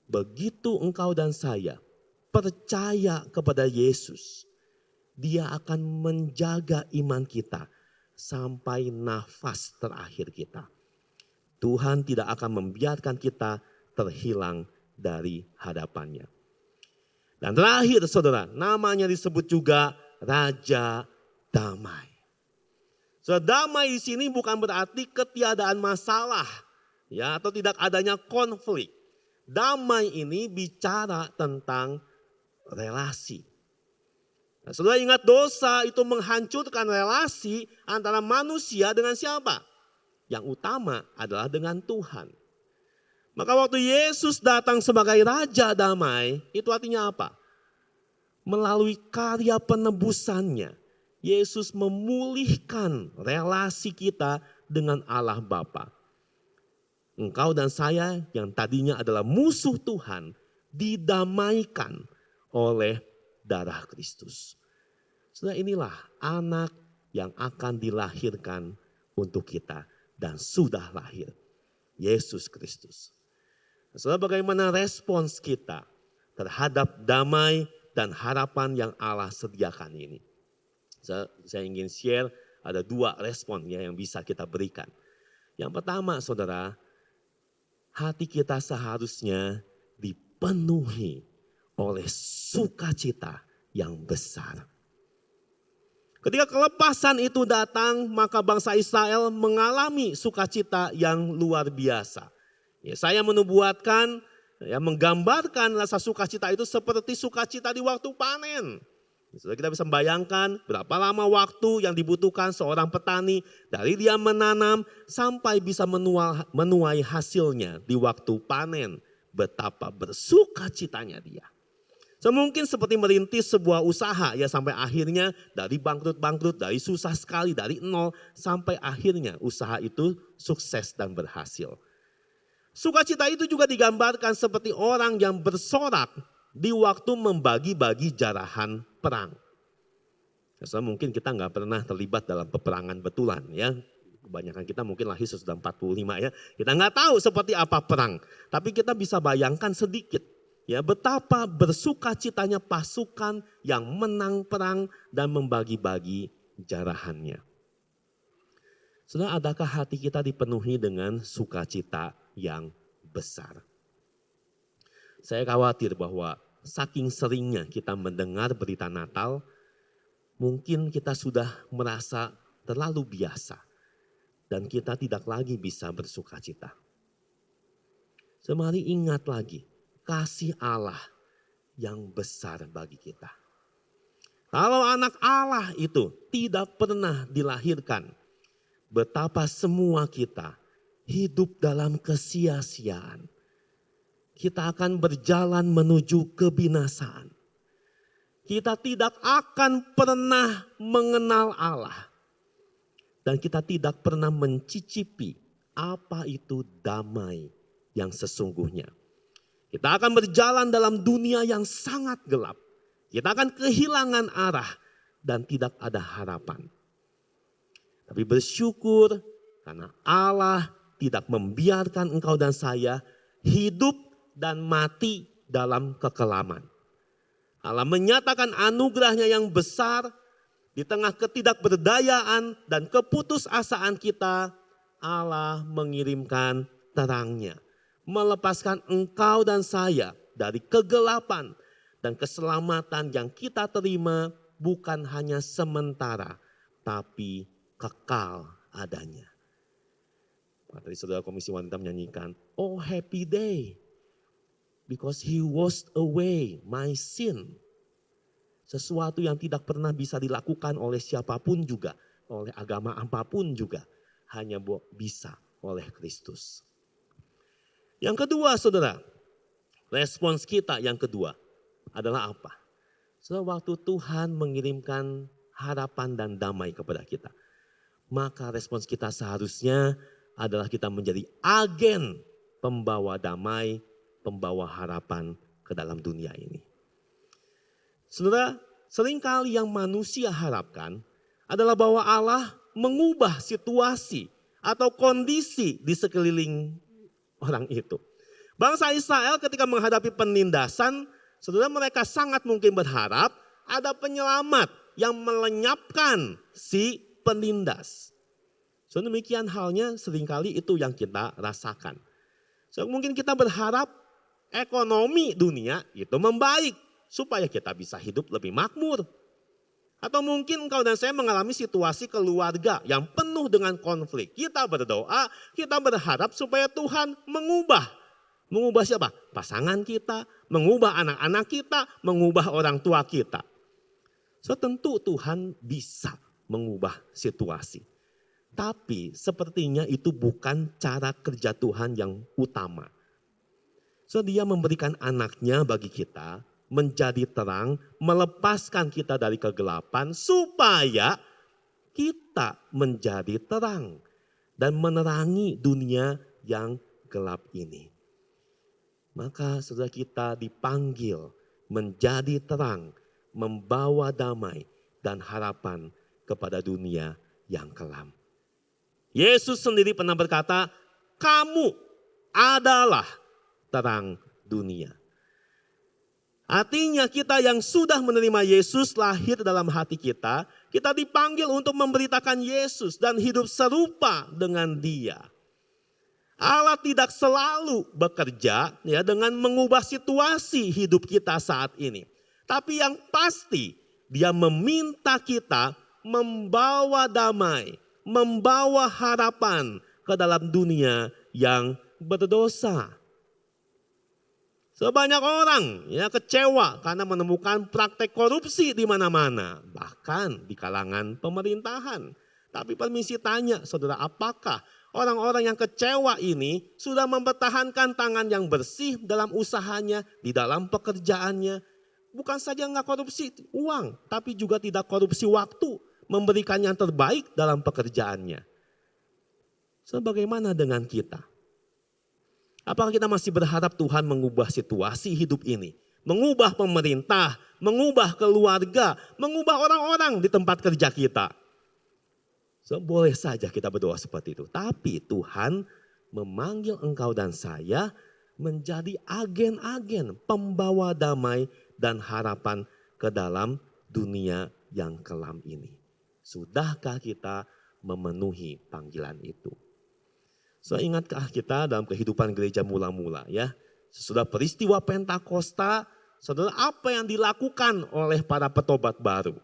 Begitu engkau dan saya percaya kepada Yesus, dia akan menjaga iman kita sampai nafas terakhir kita. Tuhan tidak akan membiarkan kita terhilang dari hadapannya. Dan terakhir, saudara, namanya disebut juga Raja Damai. So, damai di sini bukan berarti ketiadaan masalah, ya, atau tidak adanya konflik. Damai ini bicara tentang relasi. Nah, saudara ingat, dosa itu menghancurkan relasi antara manusia dengan siapa? Yang utama adalah dengan Tuhan. Maka waktu Yesus datang sebagai Raja Damai, itu artinya apa? Melalui karya penebusannya, Yesus memulihkan relasi kita dengan Allah Bapa. Engkau dan saya yang tadinya adalah musuh Tuhan, didamaikan oleh darah Kristus. Saudara, inilah anak yang akan dilahirkan untuk kita dan sudah lahir, Yesus Kristus. Saudara, bagaimana respons kita terhadap damai dan harapan yang Allah sediakan ini? Saya ingin share ada 2 respon ya yang bisa kita berikan. Yang pertama, saudara, hati kita seharusnya dipenuhi oleh sukacita yang besar. Ketika kelepasan itu datang, maka bangsa Israel mengalami sukacita yang luar biasa. Ya, saya menubuatkan, ya, menggambarkan rasa sukacita itu seperti sukacita di waktu panen. Sudah kita bisa membayangkan berapa lama waktu yang dibutuhkan seorang petani dari dia menanam sampai bisa menuai hasilnya di waktu panen. Betapa bersukacitanya dia. Mungkin seperti merintis sebuah usaha ya, sampai akhirnya dari bangkrut-bangkrut, dari susah sekali, dari nol sampai akhirnya usaha itu sukses dan berhasil. Sukacita itu juga digambarkan seperti orang yang bersorak di waktu membagi-bagi jarahan perang. Mungkin kita nggak pernah terlibat dalam peperangan betulan ya. Kebanyakan kita mungkin lahir sesudah 45 ya. Kita nggak tahu seperti apa perang. Tapi kita bisa bayangkan sedikit. Ya, betapa bersukacitanya pasukan yang menang perang dan membagi-bagi jarahannya. Saudara, adakah hati kita dipenuhi dengan sukacita yang besar? Saya khawatir bahwa saking seringnya kita mendengar berita Natal, mungkin kita sudah merasa terlalu biasa dan kita tidak lagi bisa bersukacita. Mari ingat lagi kasih Allah yang besar bagi kita. Kalau anak Allah itu tidak pernah dilahirkan betapa semua kita hidup dalam kesia-siaan. Kita akan berjalan menuju kebinasaan. Kita tidak akan pernah mengenal Allah. Dan kita tidak pernah mencicipi apa itu damai yang sesungguhnya. Kita akan berjalan dalam dunia yang sangat gelap. Kita akan kehilangan arah dan tidak ada harapan. Tapi bersyukur karena Allah tidak membiarkan engkau dan saya hidup dan mati dalam kekelaman. Allah menyatakan anugerahnya yang besar di tengah ketidakberdayaan dan keputusasaan kita. Allah mengirimkan terangnya, melepaskan engkau dan saya dari kegelapan, dan keselamatan yang kita terima bukan hanya sementara, tapi kekal adanya. Tadi saudara Komisi Wanita menyanyikan, oh happy day, because he washed away my sin. Sesuatu yang tidak pernah bisa dilakukan oleh siapapun juga, oleh agama apapun juga, hanya bisa oleh Kristus. Yang kedua saudara, respons kita yang kedua adalah apa? Saudara, waktu Tuhan mengirimkan harapan dan damai kepada kita, maka respons kita seharusnya adalah kita menjadi agen pembawa damai, pembawa harapan ke dalam dunia ini. Saudara, seringkali yang manusia harapkan adalah bahwa Allah mengubah situasi atau kondisi di sekeliling orang itu. Bangsa Israel ketika menghadapi penindasan, saudara, mereka sangat mungkin berharap ada penyelamat yang melenyapkan si penindas. So, demikian halnya seringkali itu yang kita rasakan. So, mungkin kita berharap ekonomi dunia itu membaik supaya kita bisa hidup lebih makmur. Atau mungkin engkau dan saya mengalami situasi keluarga yang penuh dengan konflik. Kita berdoa, kita berharap supaya Tuhan mengubah. Mengubah siapa? Pasangan kita, mengubah anak-anak kita, mengubah orang tua kita. So, tentu Tuhan bisa mengubah situasi. Tapi sepertinya itu bukan cara kerja Tuhan yang utama. So, dia memberikan anaknya bagi kita menjadi terang, melepaskan kita dari kegelapan supaya kita menjadi terang dan menerangi dunia yang gelap ini. Maka saudara, kita dipanggil menjadi terang, membawa damai dan harapan kepada dunia yang kelam. Yesus sendiri pernah berkata, kamu adalah terang dunia. Artinya kita yang sudah menerima Yesus lahir dalam hati kita, kita dipanggil untuk memberitakan Yesus dan hidup serupa dengan Dia. Allah tidak selalu bekerja ya dengan mengubah situasi hidup kita saat ini. Tapi yang pasti Dia meminta kita membawa damai, membawa harapan ke dalam dunia yang berdosa. Sebanyak orang ya kecewa karena menemukan praktek korupsi di mana-mana, bahkan di kalangan pemerintahan. Tapi permisi tanya, saudara, apakah orang-orang yang kecewa ini sudah mempertahankan tangan yang bersih dalam usahanya, di dalam pekerjaannya? Bukan saja enggak korupsi uang, tapi juga tidak korupsi waktu, memberikan yang terbaik dalam pekerjaannya. Sebagaimana dengan kita? Apakah kita masih berharap Tuhan mengubah situasi hidup ini? Mengubah pemerintah, mengubah keluarga, mengubah orang-orang di tempat kerja kita. So, boleh saja kita berdoa seperti itu. Tapi Tuhan memanggil engkau dan saya menjadi agen-agen pembawa damai dan harapan ke dalam dunia yang kelam ini. Sudahkah kita memenuhi panggilan itu? So, ingatkah kita dalam kehidupan gereja mula-mula ya, sesudah peristiwa Pentakosta, saudara, apa yang dilakukan oleh para petobat baru?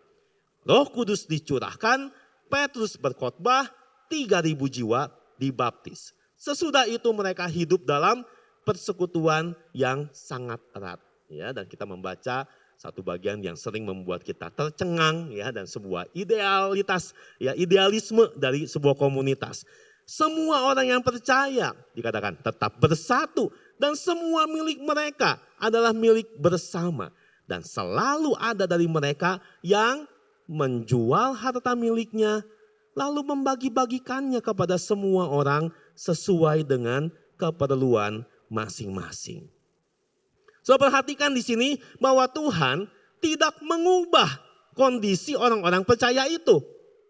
Roh Kudus dicurahkan, Petrus berkhotbah, 3.000 jiwa dibaptis. Sesudah itu mereka hidup dalam persekutuan yang sangat erat. Ya, dan kita membaca satu bagian yang sering membuat kita tercengang ya, dan sebuah idealitas ya, idealisme dari sebuah komunitas. Semua orang yang percaya dikatakan tetap bersatu dan semua milik mereka adalah milik bersama, dan selalu ada dari mereka yang menjual harta miliknya lalu membagi-bagikannya kepada semua orang sesuai dengan keperluan masing-masing. So, perhatikan di sini bahwa Tuhan tidak mengubah kondisi orang-orang percaya itu.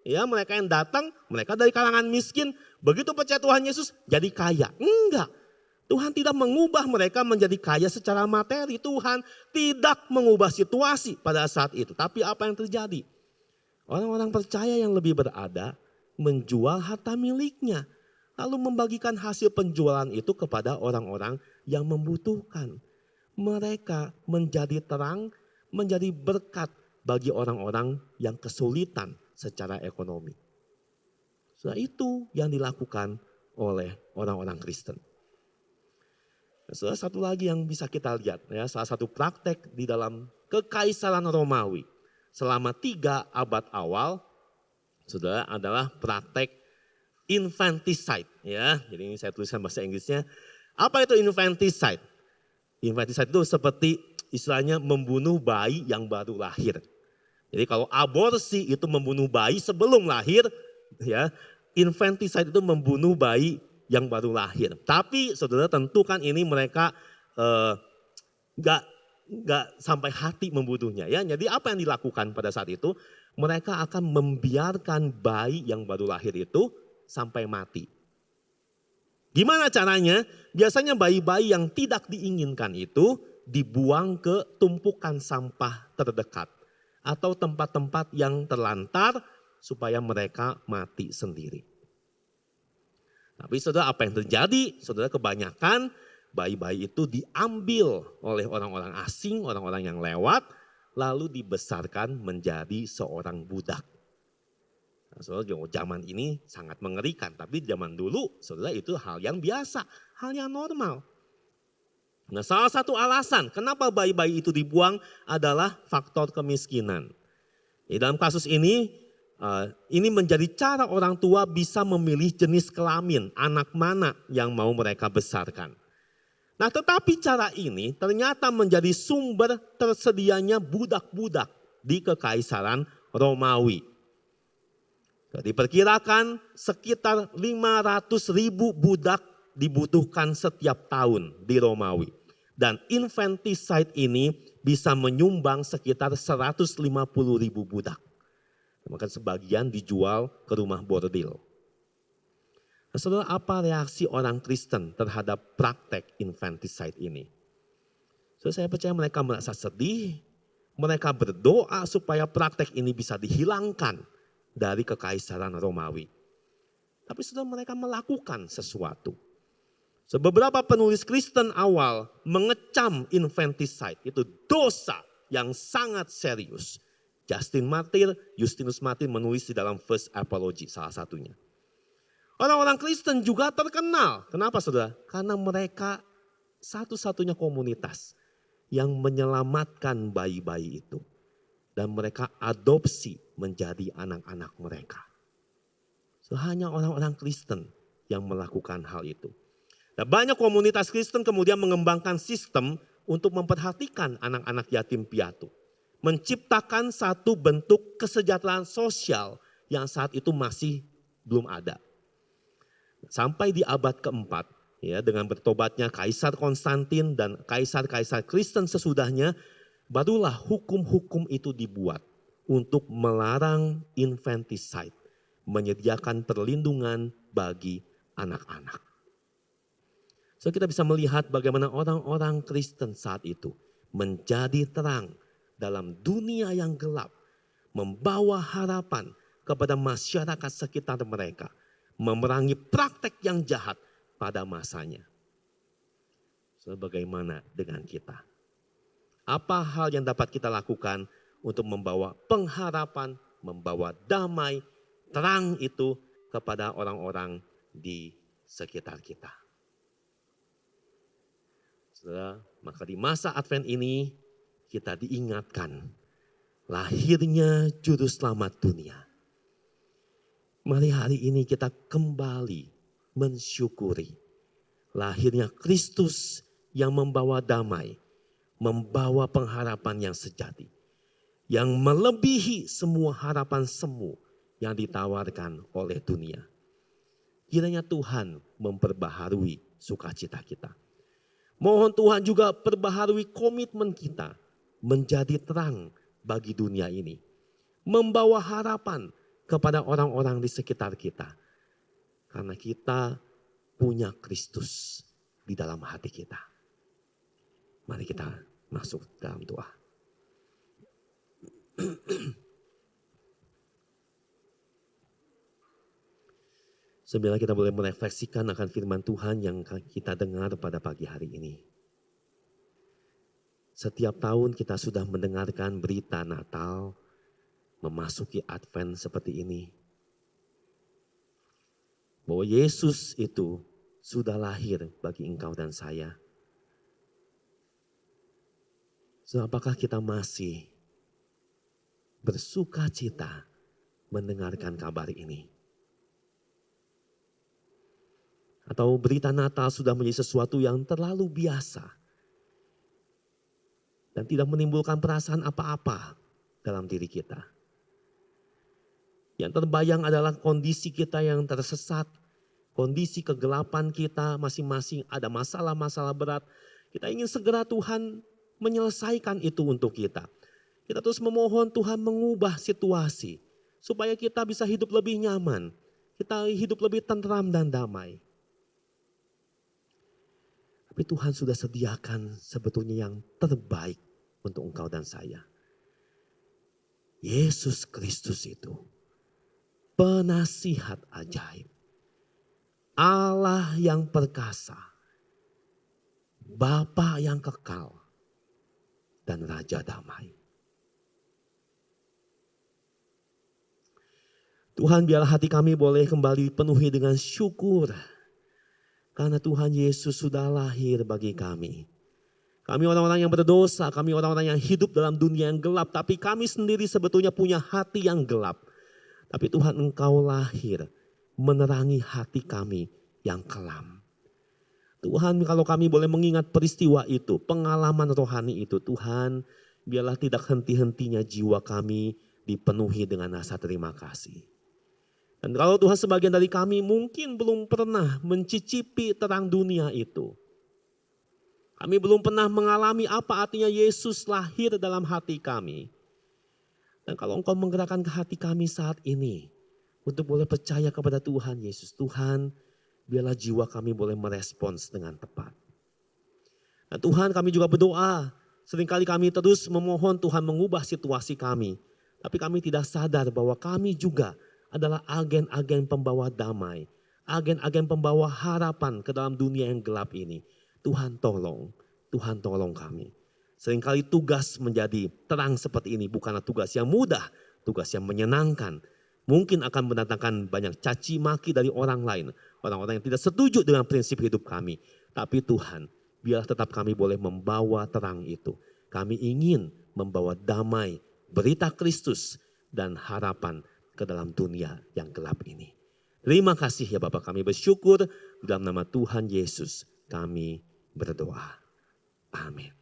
Ya, mereka yang datang, mereka dari kalangan miskin, begitu percaya Tuhan Yesus jadi kaya. Enggak. Tuhan tidak mengubah mereka menjadi kaya secara materi. Tuhan tidak mengubah situasi pada saat itu. Tapi apa yang terjadi? Orang-orang percaya yang lebih berada menjual harta miliknya, lalu membagikan hasil penjualan itu kepada orang-orang yang membutuhkan. Mereka menjadi terang, menjadi berkat bagi orang-orang yang kesulitan secara ekonomi. Setelah itu yang dilakukan oleh orang-orang Kristen. Salah satu lagi yang bisa kita lihat, ya, salah satu praktek di dalam kekaisaran Romawi selama 3 abad awal, saudara, adalah praktek infanticide. Ya, jadi ini saya tuliskan bahasa Inggrisnya. Apa itu infanticide? Infanticide itu seperti istilahnya membunuh bayi yang baru lahir. Jadi kalau aborsi itu membunuh bayi sebelum lahir, ya, infanticide itu membunuh bayi yang baru lahir. Tapi saudara tentu kan ini mereka nggak sampai hati membunuhnya, ya. Jadi apa yang dilakukan pada saat itu? Mereka akan membiarkan bayi yang baru lahir itu sampai mati. Gimana caranya? Biasanya bayi-bayi yang tidak diinginkan itu dibuang ke tumpukan sampah terdekat atau tempat-tempat yang terlantar supaya mereka mati sendiri. Tapi saudara, apa yang terjadi? Saudara, kebanyakan bayi-bayi itu diambil oleh orang-orang asing, orang-orang yang lewat, lalu dibesarkan menjadi seorang budak. Nah, saudara, zaman ini sangat mengerikan, tapi zaman dulu saudara itu hal yang biasa, hal yang normal. Nah, salah satu alasan kenapa bayi-bayi itu dibuang adalah faktor kemiskinan. Di dalam kasus ini menjadi cara orang tua bisa memilih jenis kelamin, anak mana yang mau mereka besarkan. Nah, tetapi cara ini ternyata menjadi sumber tersedianya budak-budak di kekaisaran Romawi. Diperkirakan sekitar 500.000 budak dibutuhkan setiap tahun di Romawi. Dan infanticide ini bisa menyumbang sekitar 150.000 budak. Maka sebagian dijual ke rumah bordil. Nah, saudara, apa reaksi orang Kristen terhadap praktek infanticide ini? So, saya percaya mereka merasa sedih, mereka berdoa supaya praktek ini bisa dihilangkan dari kekaisaran Romawi. Tapi saudara, mereka melakukan sesuatu. So, beberapa penulis Kristen awal mengecam infanticide, itu dosa yang sangat serius. Justinus Martyr menulis di dalam First Apology salah satunya. Orang-orang Kristen juga terkenal. Kenapa saudara? Karena mereka satu-satunya komunitas yang menyelamatkan bayi-bayi itu. Dan mereka adopsi menjadi anak-anak mereka. So, hanya orang-orang Kristen yang melakukan hal itu. Nah, banyak komunitas Kristen kemudian mengembangkan sistem untuk memperhatikan anak-anak yatim piatu. Menciptakan satu bentuk kesejahteraan sosial yang saat itu masih belum ada. Sampai di abad keempat, ya, dengan bertobatnya Kaisar Konstantin dan kaisar-kaisar Kristen sesudahnya, barulah hukum-hukum itu dibuat untuk melarang infanticide, menyediakan perlindungan bagi anak-anak. So, kita bisa melihat bagaimana orang-orang Kristen saat itu menjadi terang dalam dunia yang gelap, membawa harapan kepada masyarakat sekitar mereka, memerangi praktek yang jahat pada masanya. So, bagaimana dengan kita? Apa hal yang dapat kita lakukan untuk membawa pengharapan, membawa damai, terang itu kepada orang-orang di sekitar kita? Saudara, maka di masa Advent ini kita diingatkan lahirnya juru selamat dunia. Mari hari ini kita kembali mensyukuri lahirnya Kristus yang membawa damai, membawa pengharapan yang sejati, yang melebihi semua harapan semu yang ditawarkan oleh dunia. Kiranya Tuhan memperbaharui sukacita kita. Mohon Tuhan juga perbaharui komitmen kita menjadi terang bagi dunia ini. Membawa harapan kepada orang-orang di sekitar kita. Karena kita punya Kristus di dalam hati kita. Mari kita masuk dalam doa. Sebenarnya kita boleh merefleksikan akan firman Tuhan yang kita dengar pada pagi hari ini. Setiap tahun kita sudah mendengarkan berita Natal, memasuki Advent seperti ini. Bahwa Yesus itu sudah lahir bagi engkau dan saya. So, apakah kita masih bersuka cita mendengarkan kabar ini? Atau berita Natal sudah menjadi sesuatu yang terlalu biasa dan tidak menimbulkan perasaan apa-apa dalam diri kita. Yang terbayang adalah kondisi kita yang tersesat, kondisi kegelapan kita masing-masing ada masalah-masalah berat. Kita ingin segera Tuhan menyelesaikan itu untuk kita. Kita terus memohon Tuhan mengubah situasi supaya kita bisa hidup lebih nyaman, kita hidup lebih tentram dan damai. Tapi Tuhan sudah sediakan sebetulnya yang terbaik untuk engkau dan saya. Yesus Kristus itu penasihat ajaib. Allah yang perkasa. Bapa yang kekal. Dan Raja damai. Tuhan, biarlah hati kami boleh kembali penuhi dengan syukur. Karena Tuhan Yesus sudah lahir bagi kami. Kami orang-orang yang berdosa, kami orang-orang yang hidup dalam dunia yang gelap. Tapi kami sendiri sebetulnya punya hati yang gelap. Tapi Tuhan, Engkau lahir menerangi hati kami yang kelam. Tuhan, kalau kami boleh mengingat peristiwa itu, pengalaman rohani itu, Tuhan, biarlah tidak henti-hentinya jiwa kami dipenuhi dengan rasa terima kasih. Dan kalau Tuhan, sebagian dari kami mungkin belum pernah mencicipi terang dunia itu. Kami belum pernah mengalami apa artinya Yesus lahir dalam hati kami. Dan kalau Engkau menggerakkan ke hati kami saat ini, untuk boleh percaya kepada Tuhan Yesus. Tuhan, biarlah jiwa kami boleh merespons dengan tepat. Dan Tuhan, kami juga berdoa. Seringkali kami terus memohon Tuhan mengubah situasi kami. Tapi kami tidak sadar bahwa kami juga adalah agen-agen pembawa damai. Agen-agen pembawa harapan ke dalam dunia yang gelap ini. Tuhan tolong kami. Seringkali tugas menjadi terang seperti ini bukanlah tugas yang mudah. Tugas yang menyenangkan. Mungkin akan mendatangkan banyak caci maki dari orang lain. Orang-orang yang tidak setuju dengan prinsip hidup kami. Tapi Tuhan, biarlah tetap kami boleh membawa terang itu. Kami ingin membawa damai, berita Kristus dan harapan ke dalam dunia yang gelap ini. Terima kasih ya Bapak, kami bersyukur dalam nama Tuhan Yesus kami berdoa. Amin.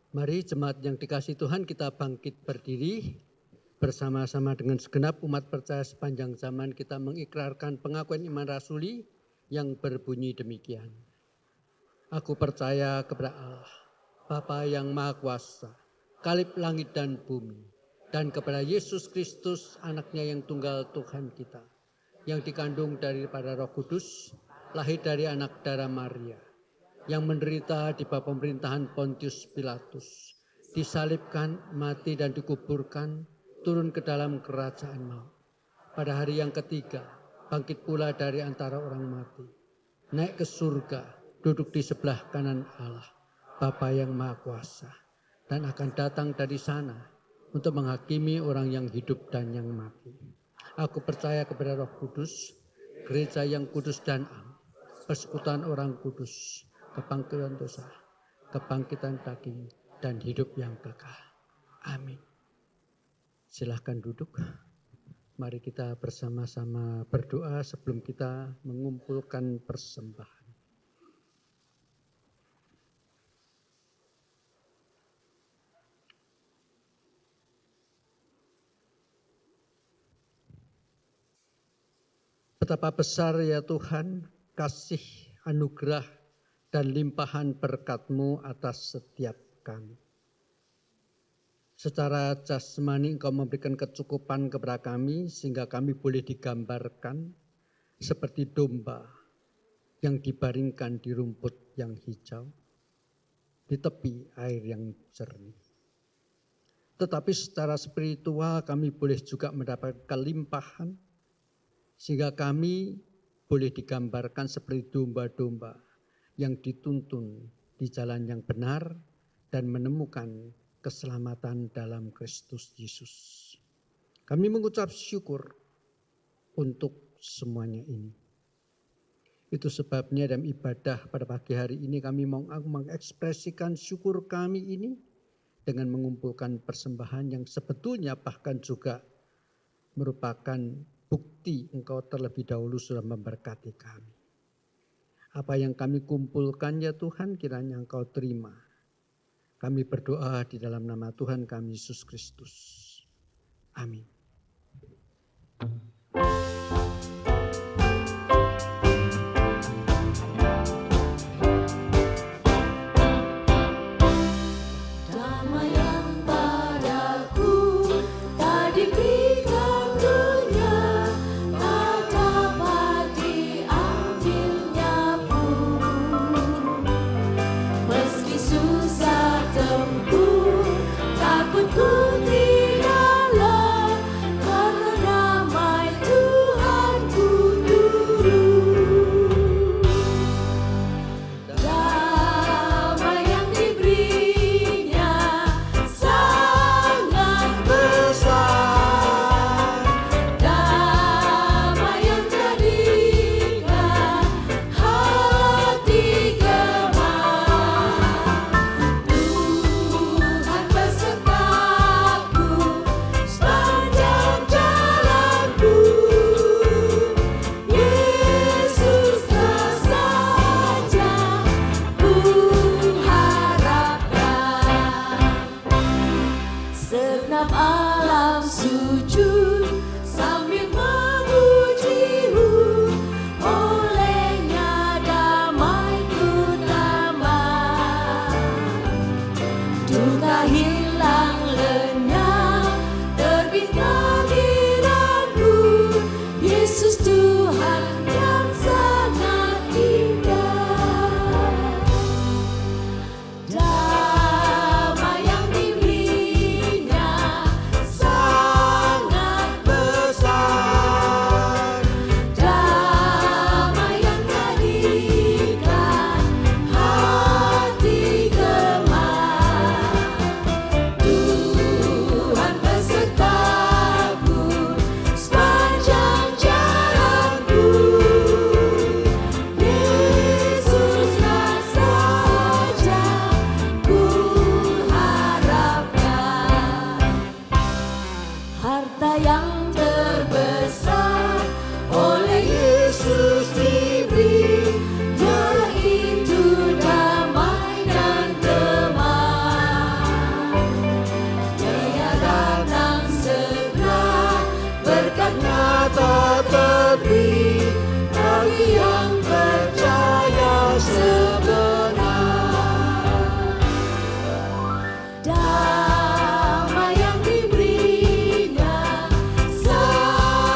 Mari jemaat yang dikasihi Tuhan, kita bangkit berdiri bersama-sama dengan segenap umat percaya sepanjang zaman. Kita mengikrarkan pengakuan iman rasuli yang berbunyi demikian. Aku percaya kepada Allah, Bapa yang Maha Kuasa, Kalib langit dan bumi, dan kepada Yesus Kristus, anaknya yang tunggal Tuhan kita, yang dikandung daripada Roh Kudus, lahir dari anak darah Maria, yang menderita di bawah pemerintahan Pontius Pilatus, disalibkan, mati dan dikuburkan, turun ke dalam kerajaan maut. Pada hari yang ketiga, bangkit pula dari antara orang mati, naik ke surga, duduk di sebelah kanan Allah, Bapa yang Maha Kuasa, dan akan datang dari sana untuk menghakimi orang yang hidup dan yang mati. Aku percaya kepada Roh Kudus, gereja yang kudus dan am, persekutuan orang kudus, kebangkitan dosa, kebangkitan daging, dan hidup yang kekal. Amin. Silahkan duduk. Mari kita bersama-sama berdoa sebelum kita mengumpulkan persembahan. Betapa besar ya Tuhan kasih, anugerah, dan limpahan berkat-Mu atas setiap kami. Secara jasmani Engkau memberikan kecukupan kepada kami sehingga kami boleh digambarkan seperti domba yang dibaringkan di rumput yang hijau, di tepi air yang jernih. Tetapi secara spiritual kami boleh juga mendapat kelimpahan sehingga kami boleh digambarkan seperti domba-domba yang dituntun di jalan yang benar dan menemukan keselamatan dalam Kristus Yesus. Kami mengucap syukur untuk semuanya ini. Itu sebabnya dalam ibadah pada pagi hari ini kami mau mengekspresikan syukur kami ini dengan mengumpulkan persembahan yang sebetulnya bahkan juga merupakan bukti Engkau terlebih dahulu sudah memberkati kami. Apa yang kami kumpulkan ya Tuhan kiranya Engkau terima. Kami berdoa di dalam nama Tuhan kami Yesus Kristus. Amin. Damai yang padaku tak diberikan dunia, tak dapat diambilnya pun. Meski susah tempuh, takutku tidaklah, karena damai Tuhan ku turun. Damai yang diberinya sangat besar, damai yang jadikan hati gemar. Tuhan besertaku sepanjang jalanku, Yesuslah saja ku harapkan. Segenap alam sujud sambil memuji-Mu, olehnya damai-Ku tambah. Duka hilang lenyap, terbitlah giliranku, Yesus Tuhan yang sangat indah. Damai yang diberinya sangat besar, damai yang jadikan hati gemar. Tuhan besertaku sepanjang jalanku, Yesuslah saja ku harapkan. Harta yang terbesar oleh Yesus diberi, yaitu damai dan teman. Dia datang segera, berkat-Nya tak tepi bagi yang percaya sebenar. Damai yang diberinya sangat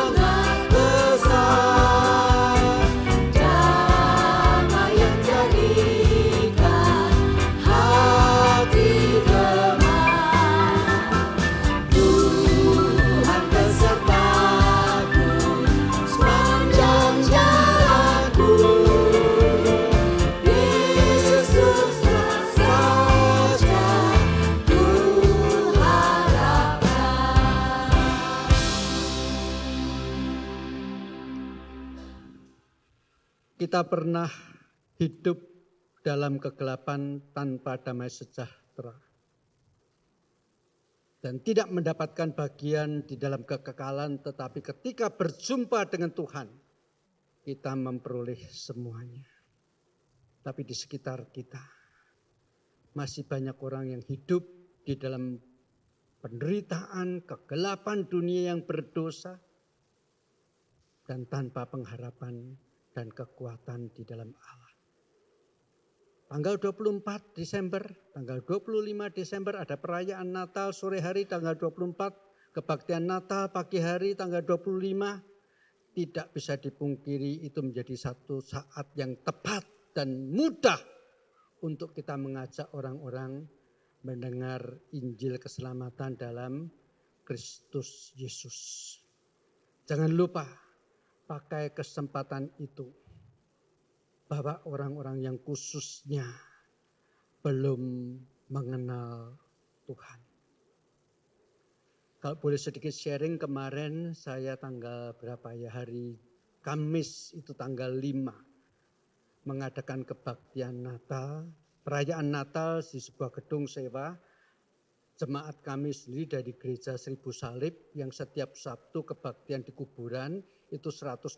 kita pernah hidup dalam kegelapan tanpa damai sejahtera. Dan tidak mendapatkan bagian di dalam kekekalan, tetapi ketika berjumpa dengan Tuhan, kita memperoleh semuanya. Tapi di sekitar kita masih banyak orang yang hidup di dalam penderitaan, kegelapan dunia yang berdosa, dan tanpa pengharapan dan kekuatan di dalam Allah. Tanggal 24 Desember, tanggal 25 Desember ada perayaan Natal sore hari tanggal 24, kebaktian Natal pagi hari tanggal 25. Tidak bisa dipungkiri itu menjadi satu saat yang tepat dan mudah untuk kita mengajak orang-orang mendengar Injil keselamatan dalam Kristus Yesus. Jangan lupa pakai kesempatan itu. Bahwa orang-orang yang khususnya belum mengenal Tuhan. Kalau boleh sedikit sharing, kemarin saya tanggal berapa ya, hari Kamis itu tanggal 5. Mengadakan kebaktian Natal, perayaan Natal di sebuah gedung sewa. Jemaat kami sendiri dari Gereja Seribu Salib yang setiap Sabtu kebaktian di kuburan itu 160.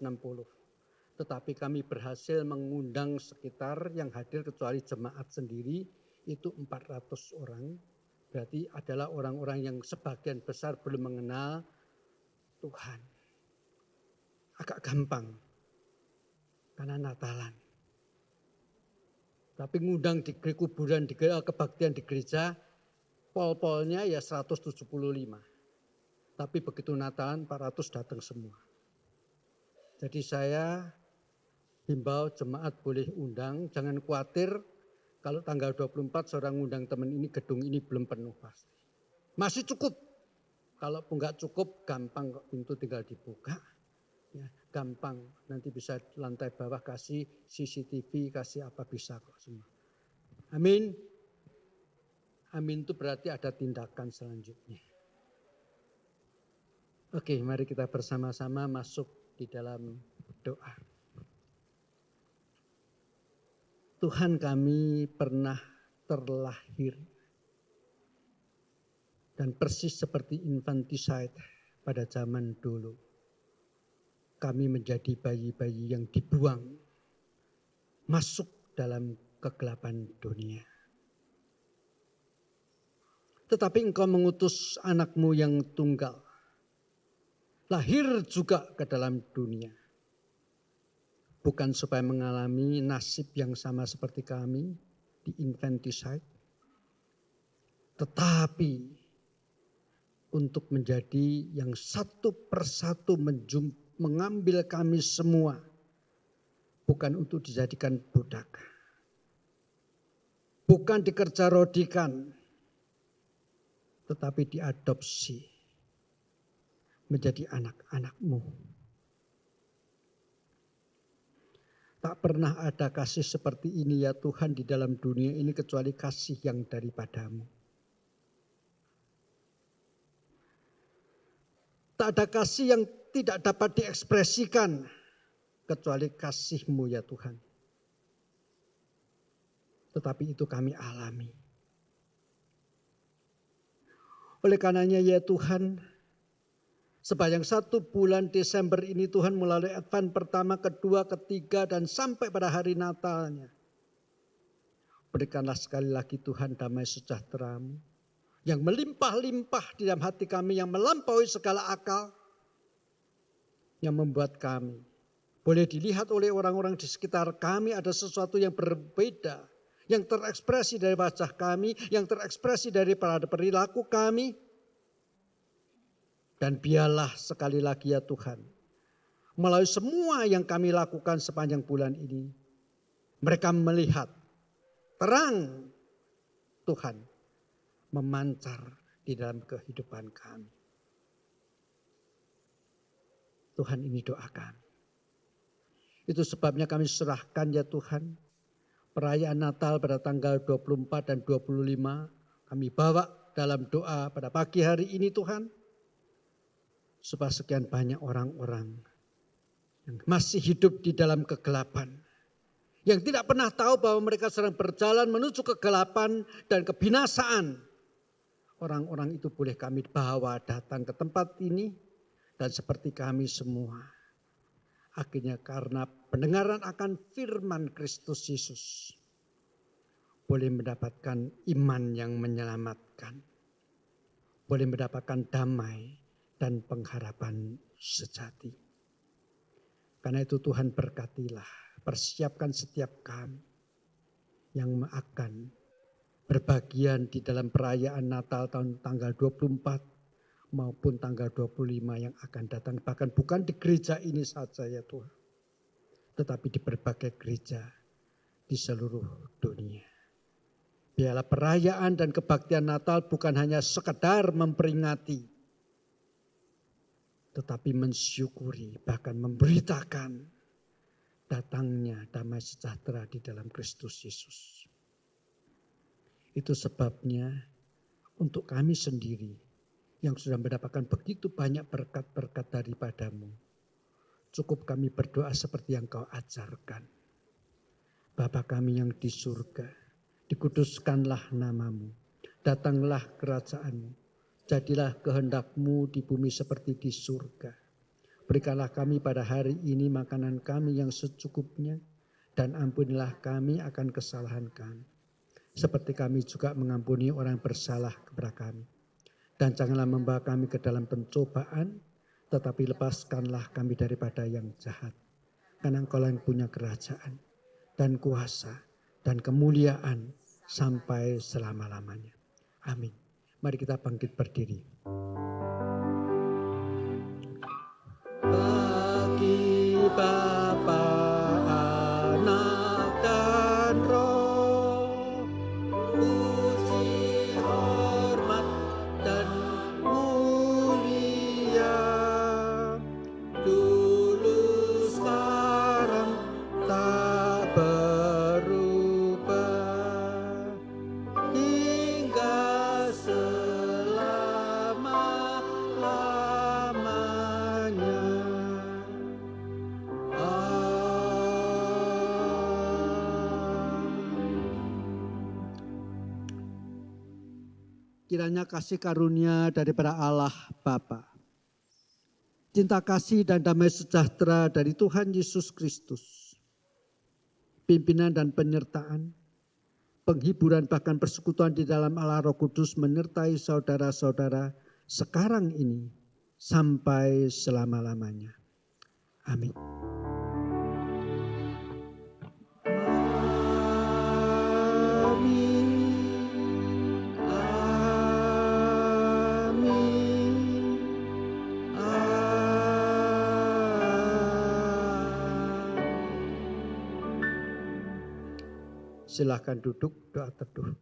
Tetapi kami berhasil mengundang sekitar yang hadir kecuali jemaat sendiri itu 400 orang. Berarti adalah orang-orang yang sebagian besar belum mengenal Tuhan. Agak gampang karena Natalan. Tapi ngundang di kuburan, di kebaktian di gereja, pol-polnya ya 175. Tapi begitu Natalan 400 datang semua. Jadi saya himbau jemaat boleh undang, jangan khawatir kalau tanggal 24 seorang undang teman ini, gedung ini belum penuh pasti. Masih cukup. Kalau pun nggak cukup, gampang kok, pintu tinggal dibuka. Ya, gampang, nanti bisa lantai bawah kasih CCTV, kasih apa bisa kok semua. Amin. Amin itu berarti ada tindakan selanjutnya. Oke, mari kita bersama-sama masuk di dalam doa. Tuhan, kami pernah terlahir dan persis seperti infanticide pada zaman dulu. Kami menjadi bayi-bayi yang dibuang masuk dalam kegelapan dunia. Tetapi Engkau mengutus anak-Mu yang tunggal, lahir juga ke dalam dunia. Bukan supaya mengalami nasib yang sama seperti kami di infanticide. Tetapi untuk menjadi yang satu persatu mengambil kami semua. Bukan untuk dijadikan budak. Bukan dikerja rodikan. Tetapi diadopsi menjadi anak-anak-Mu. Tak pernah ada kasih seperti ini ya Tuhan di dalam dunia ini kecuali kasih yang daripada-Mu. Tak ada kasih yang tidak dapat diekspresikan kecuali kasih-Mu ya Tuhan. Tetapi itu kami alami. Oleh karenanya ya Tuhan, sepanjang 1 bulan Desember ini Tuhan melalui Advent pertama, kedua, ketiga dan sampai pada hari Natalnya. Berikanlah sekali lagi Tuhan damai sejahtera-Mu yang melimpah-limpah di dalam hati kami, yang melampaui segala akal, yang membuat kami boleh dilihat oleh orang-orang di sekitar kami ada sesuatu yang berbeda, yang terekspresi dari wajah kami, yang terekspresi dari perilaku kami. Dan biarlah sekali lagi ya Tuhan, melalui semua yang kami lakukan sepanjang bulan ini, mereka melihat terang Tuhan memancar di dalam kehidupan kami. Tuhan, ini doa kami. Itu sebabnya kami serahkan ya Tuhan, perayaan Natal pada tanggal 24 dan 25 kami bawa dalam doa pada pagi hari ini Tuhan. Supaya sekian banyak orang-orang yang masih hidup di dalam kegelapan yang tidak pernah tahu bahwa mereka sedang berjalan menuju kegelapan dan kebinasaan. Orang-orang itu boleh kami bawa datang ke tempat ini dan seperti kami semua. Akhirnya karena pendengaran akan firman Kristus Yesus boleh mendapatkan iman yang menyelamatkan. Boleh mendapatkan damai dan pengharapan sejati. Karena itu Tuhan berkatilah. Persiapkan setiap kami yang akan berbagian di dalam perayaan Natal tahun tanggal 24 maupun tanggal 25 yang akan datang. Bahkan bukan di gereja ini saja ya Tuhan. Tetapi di berbagai gereja di seluruh dunia. Biarlah perayaan dan kebaktian Natal bukan hanya sekedar memperingati. Tetapi mensyukuri bahkan memberitakan datangnya damai sejahtera di dalam Kristus Yesus. Itu sebabnya untuk kami sendiri yang sudah mendapatkan begitu banyak berkat-berkat daripadamu. Cukup kami berdoa seperti yang kau ajarkan. Bapa kami yang di surga, dikuduskanlah namamu, datanglah kerajaanmu, jadilah kehendakmu di bumi seperti di surga. Berikanlah kami pada hari ini makanan kami yang secukupnya dan ampunilah kami akan kesalahan kami. Seperti kami juga mengampuni orang bersalah kepada kami. Dan janganlah membawa kami ke dalam pencobaan, tetapi lepaskanlah kami daripada yang jahat. Karena Engkau yang punya kerajaan dan kuasa dan kemuliaan sampai selama-lamanya. Amin. Mari kita bangkit berdiri. Bagi Bapa, Anak dan Roh, puji, hormat dan mulia, dulu sekarang tak berubah, hingga selama-lamanya. Kiranya kasih karunia daripada Allah Bapa, cinta kasih dan damai sejahtera dari Tuhan Yesus Kristus, pimpinan dan penyertaan, penghiburan bahkan persekutuan di dalam Allah Roh Kudus menyertai saudara-saudara sekarang ini sampai selama-lamanya. Amin. Silahkan duduk, doa teduh.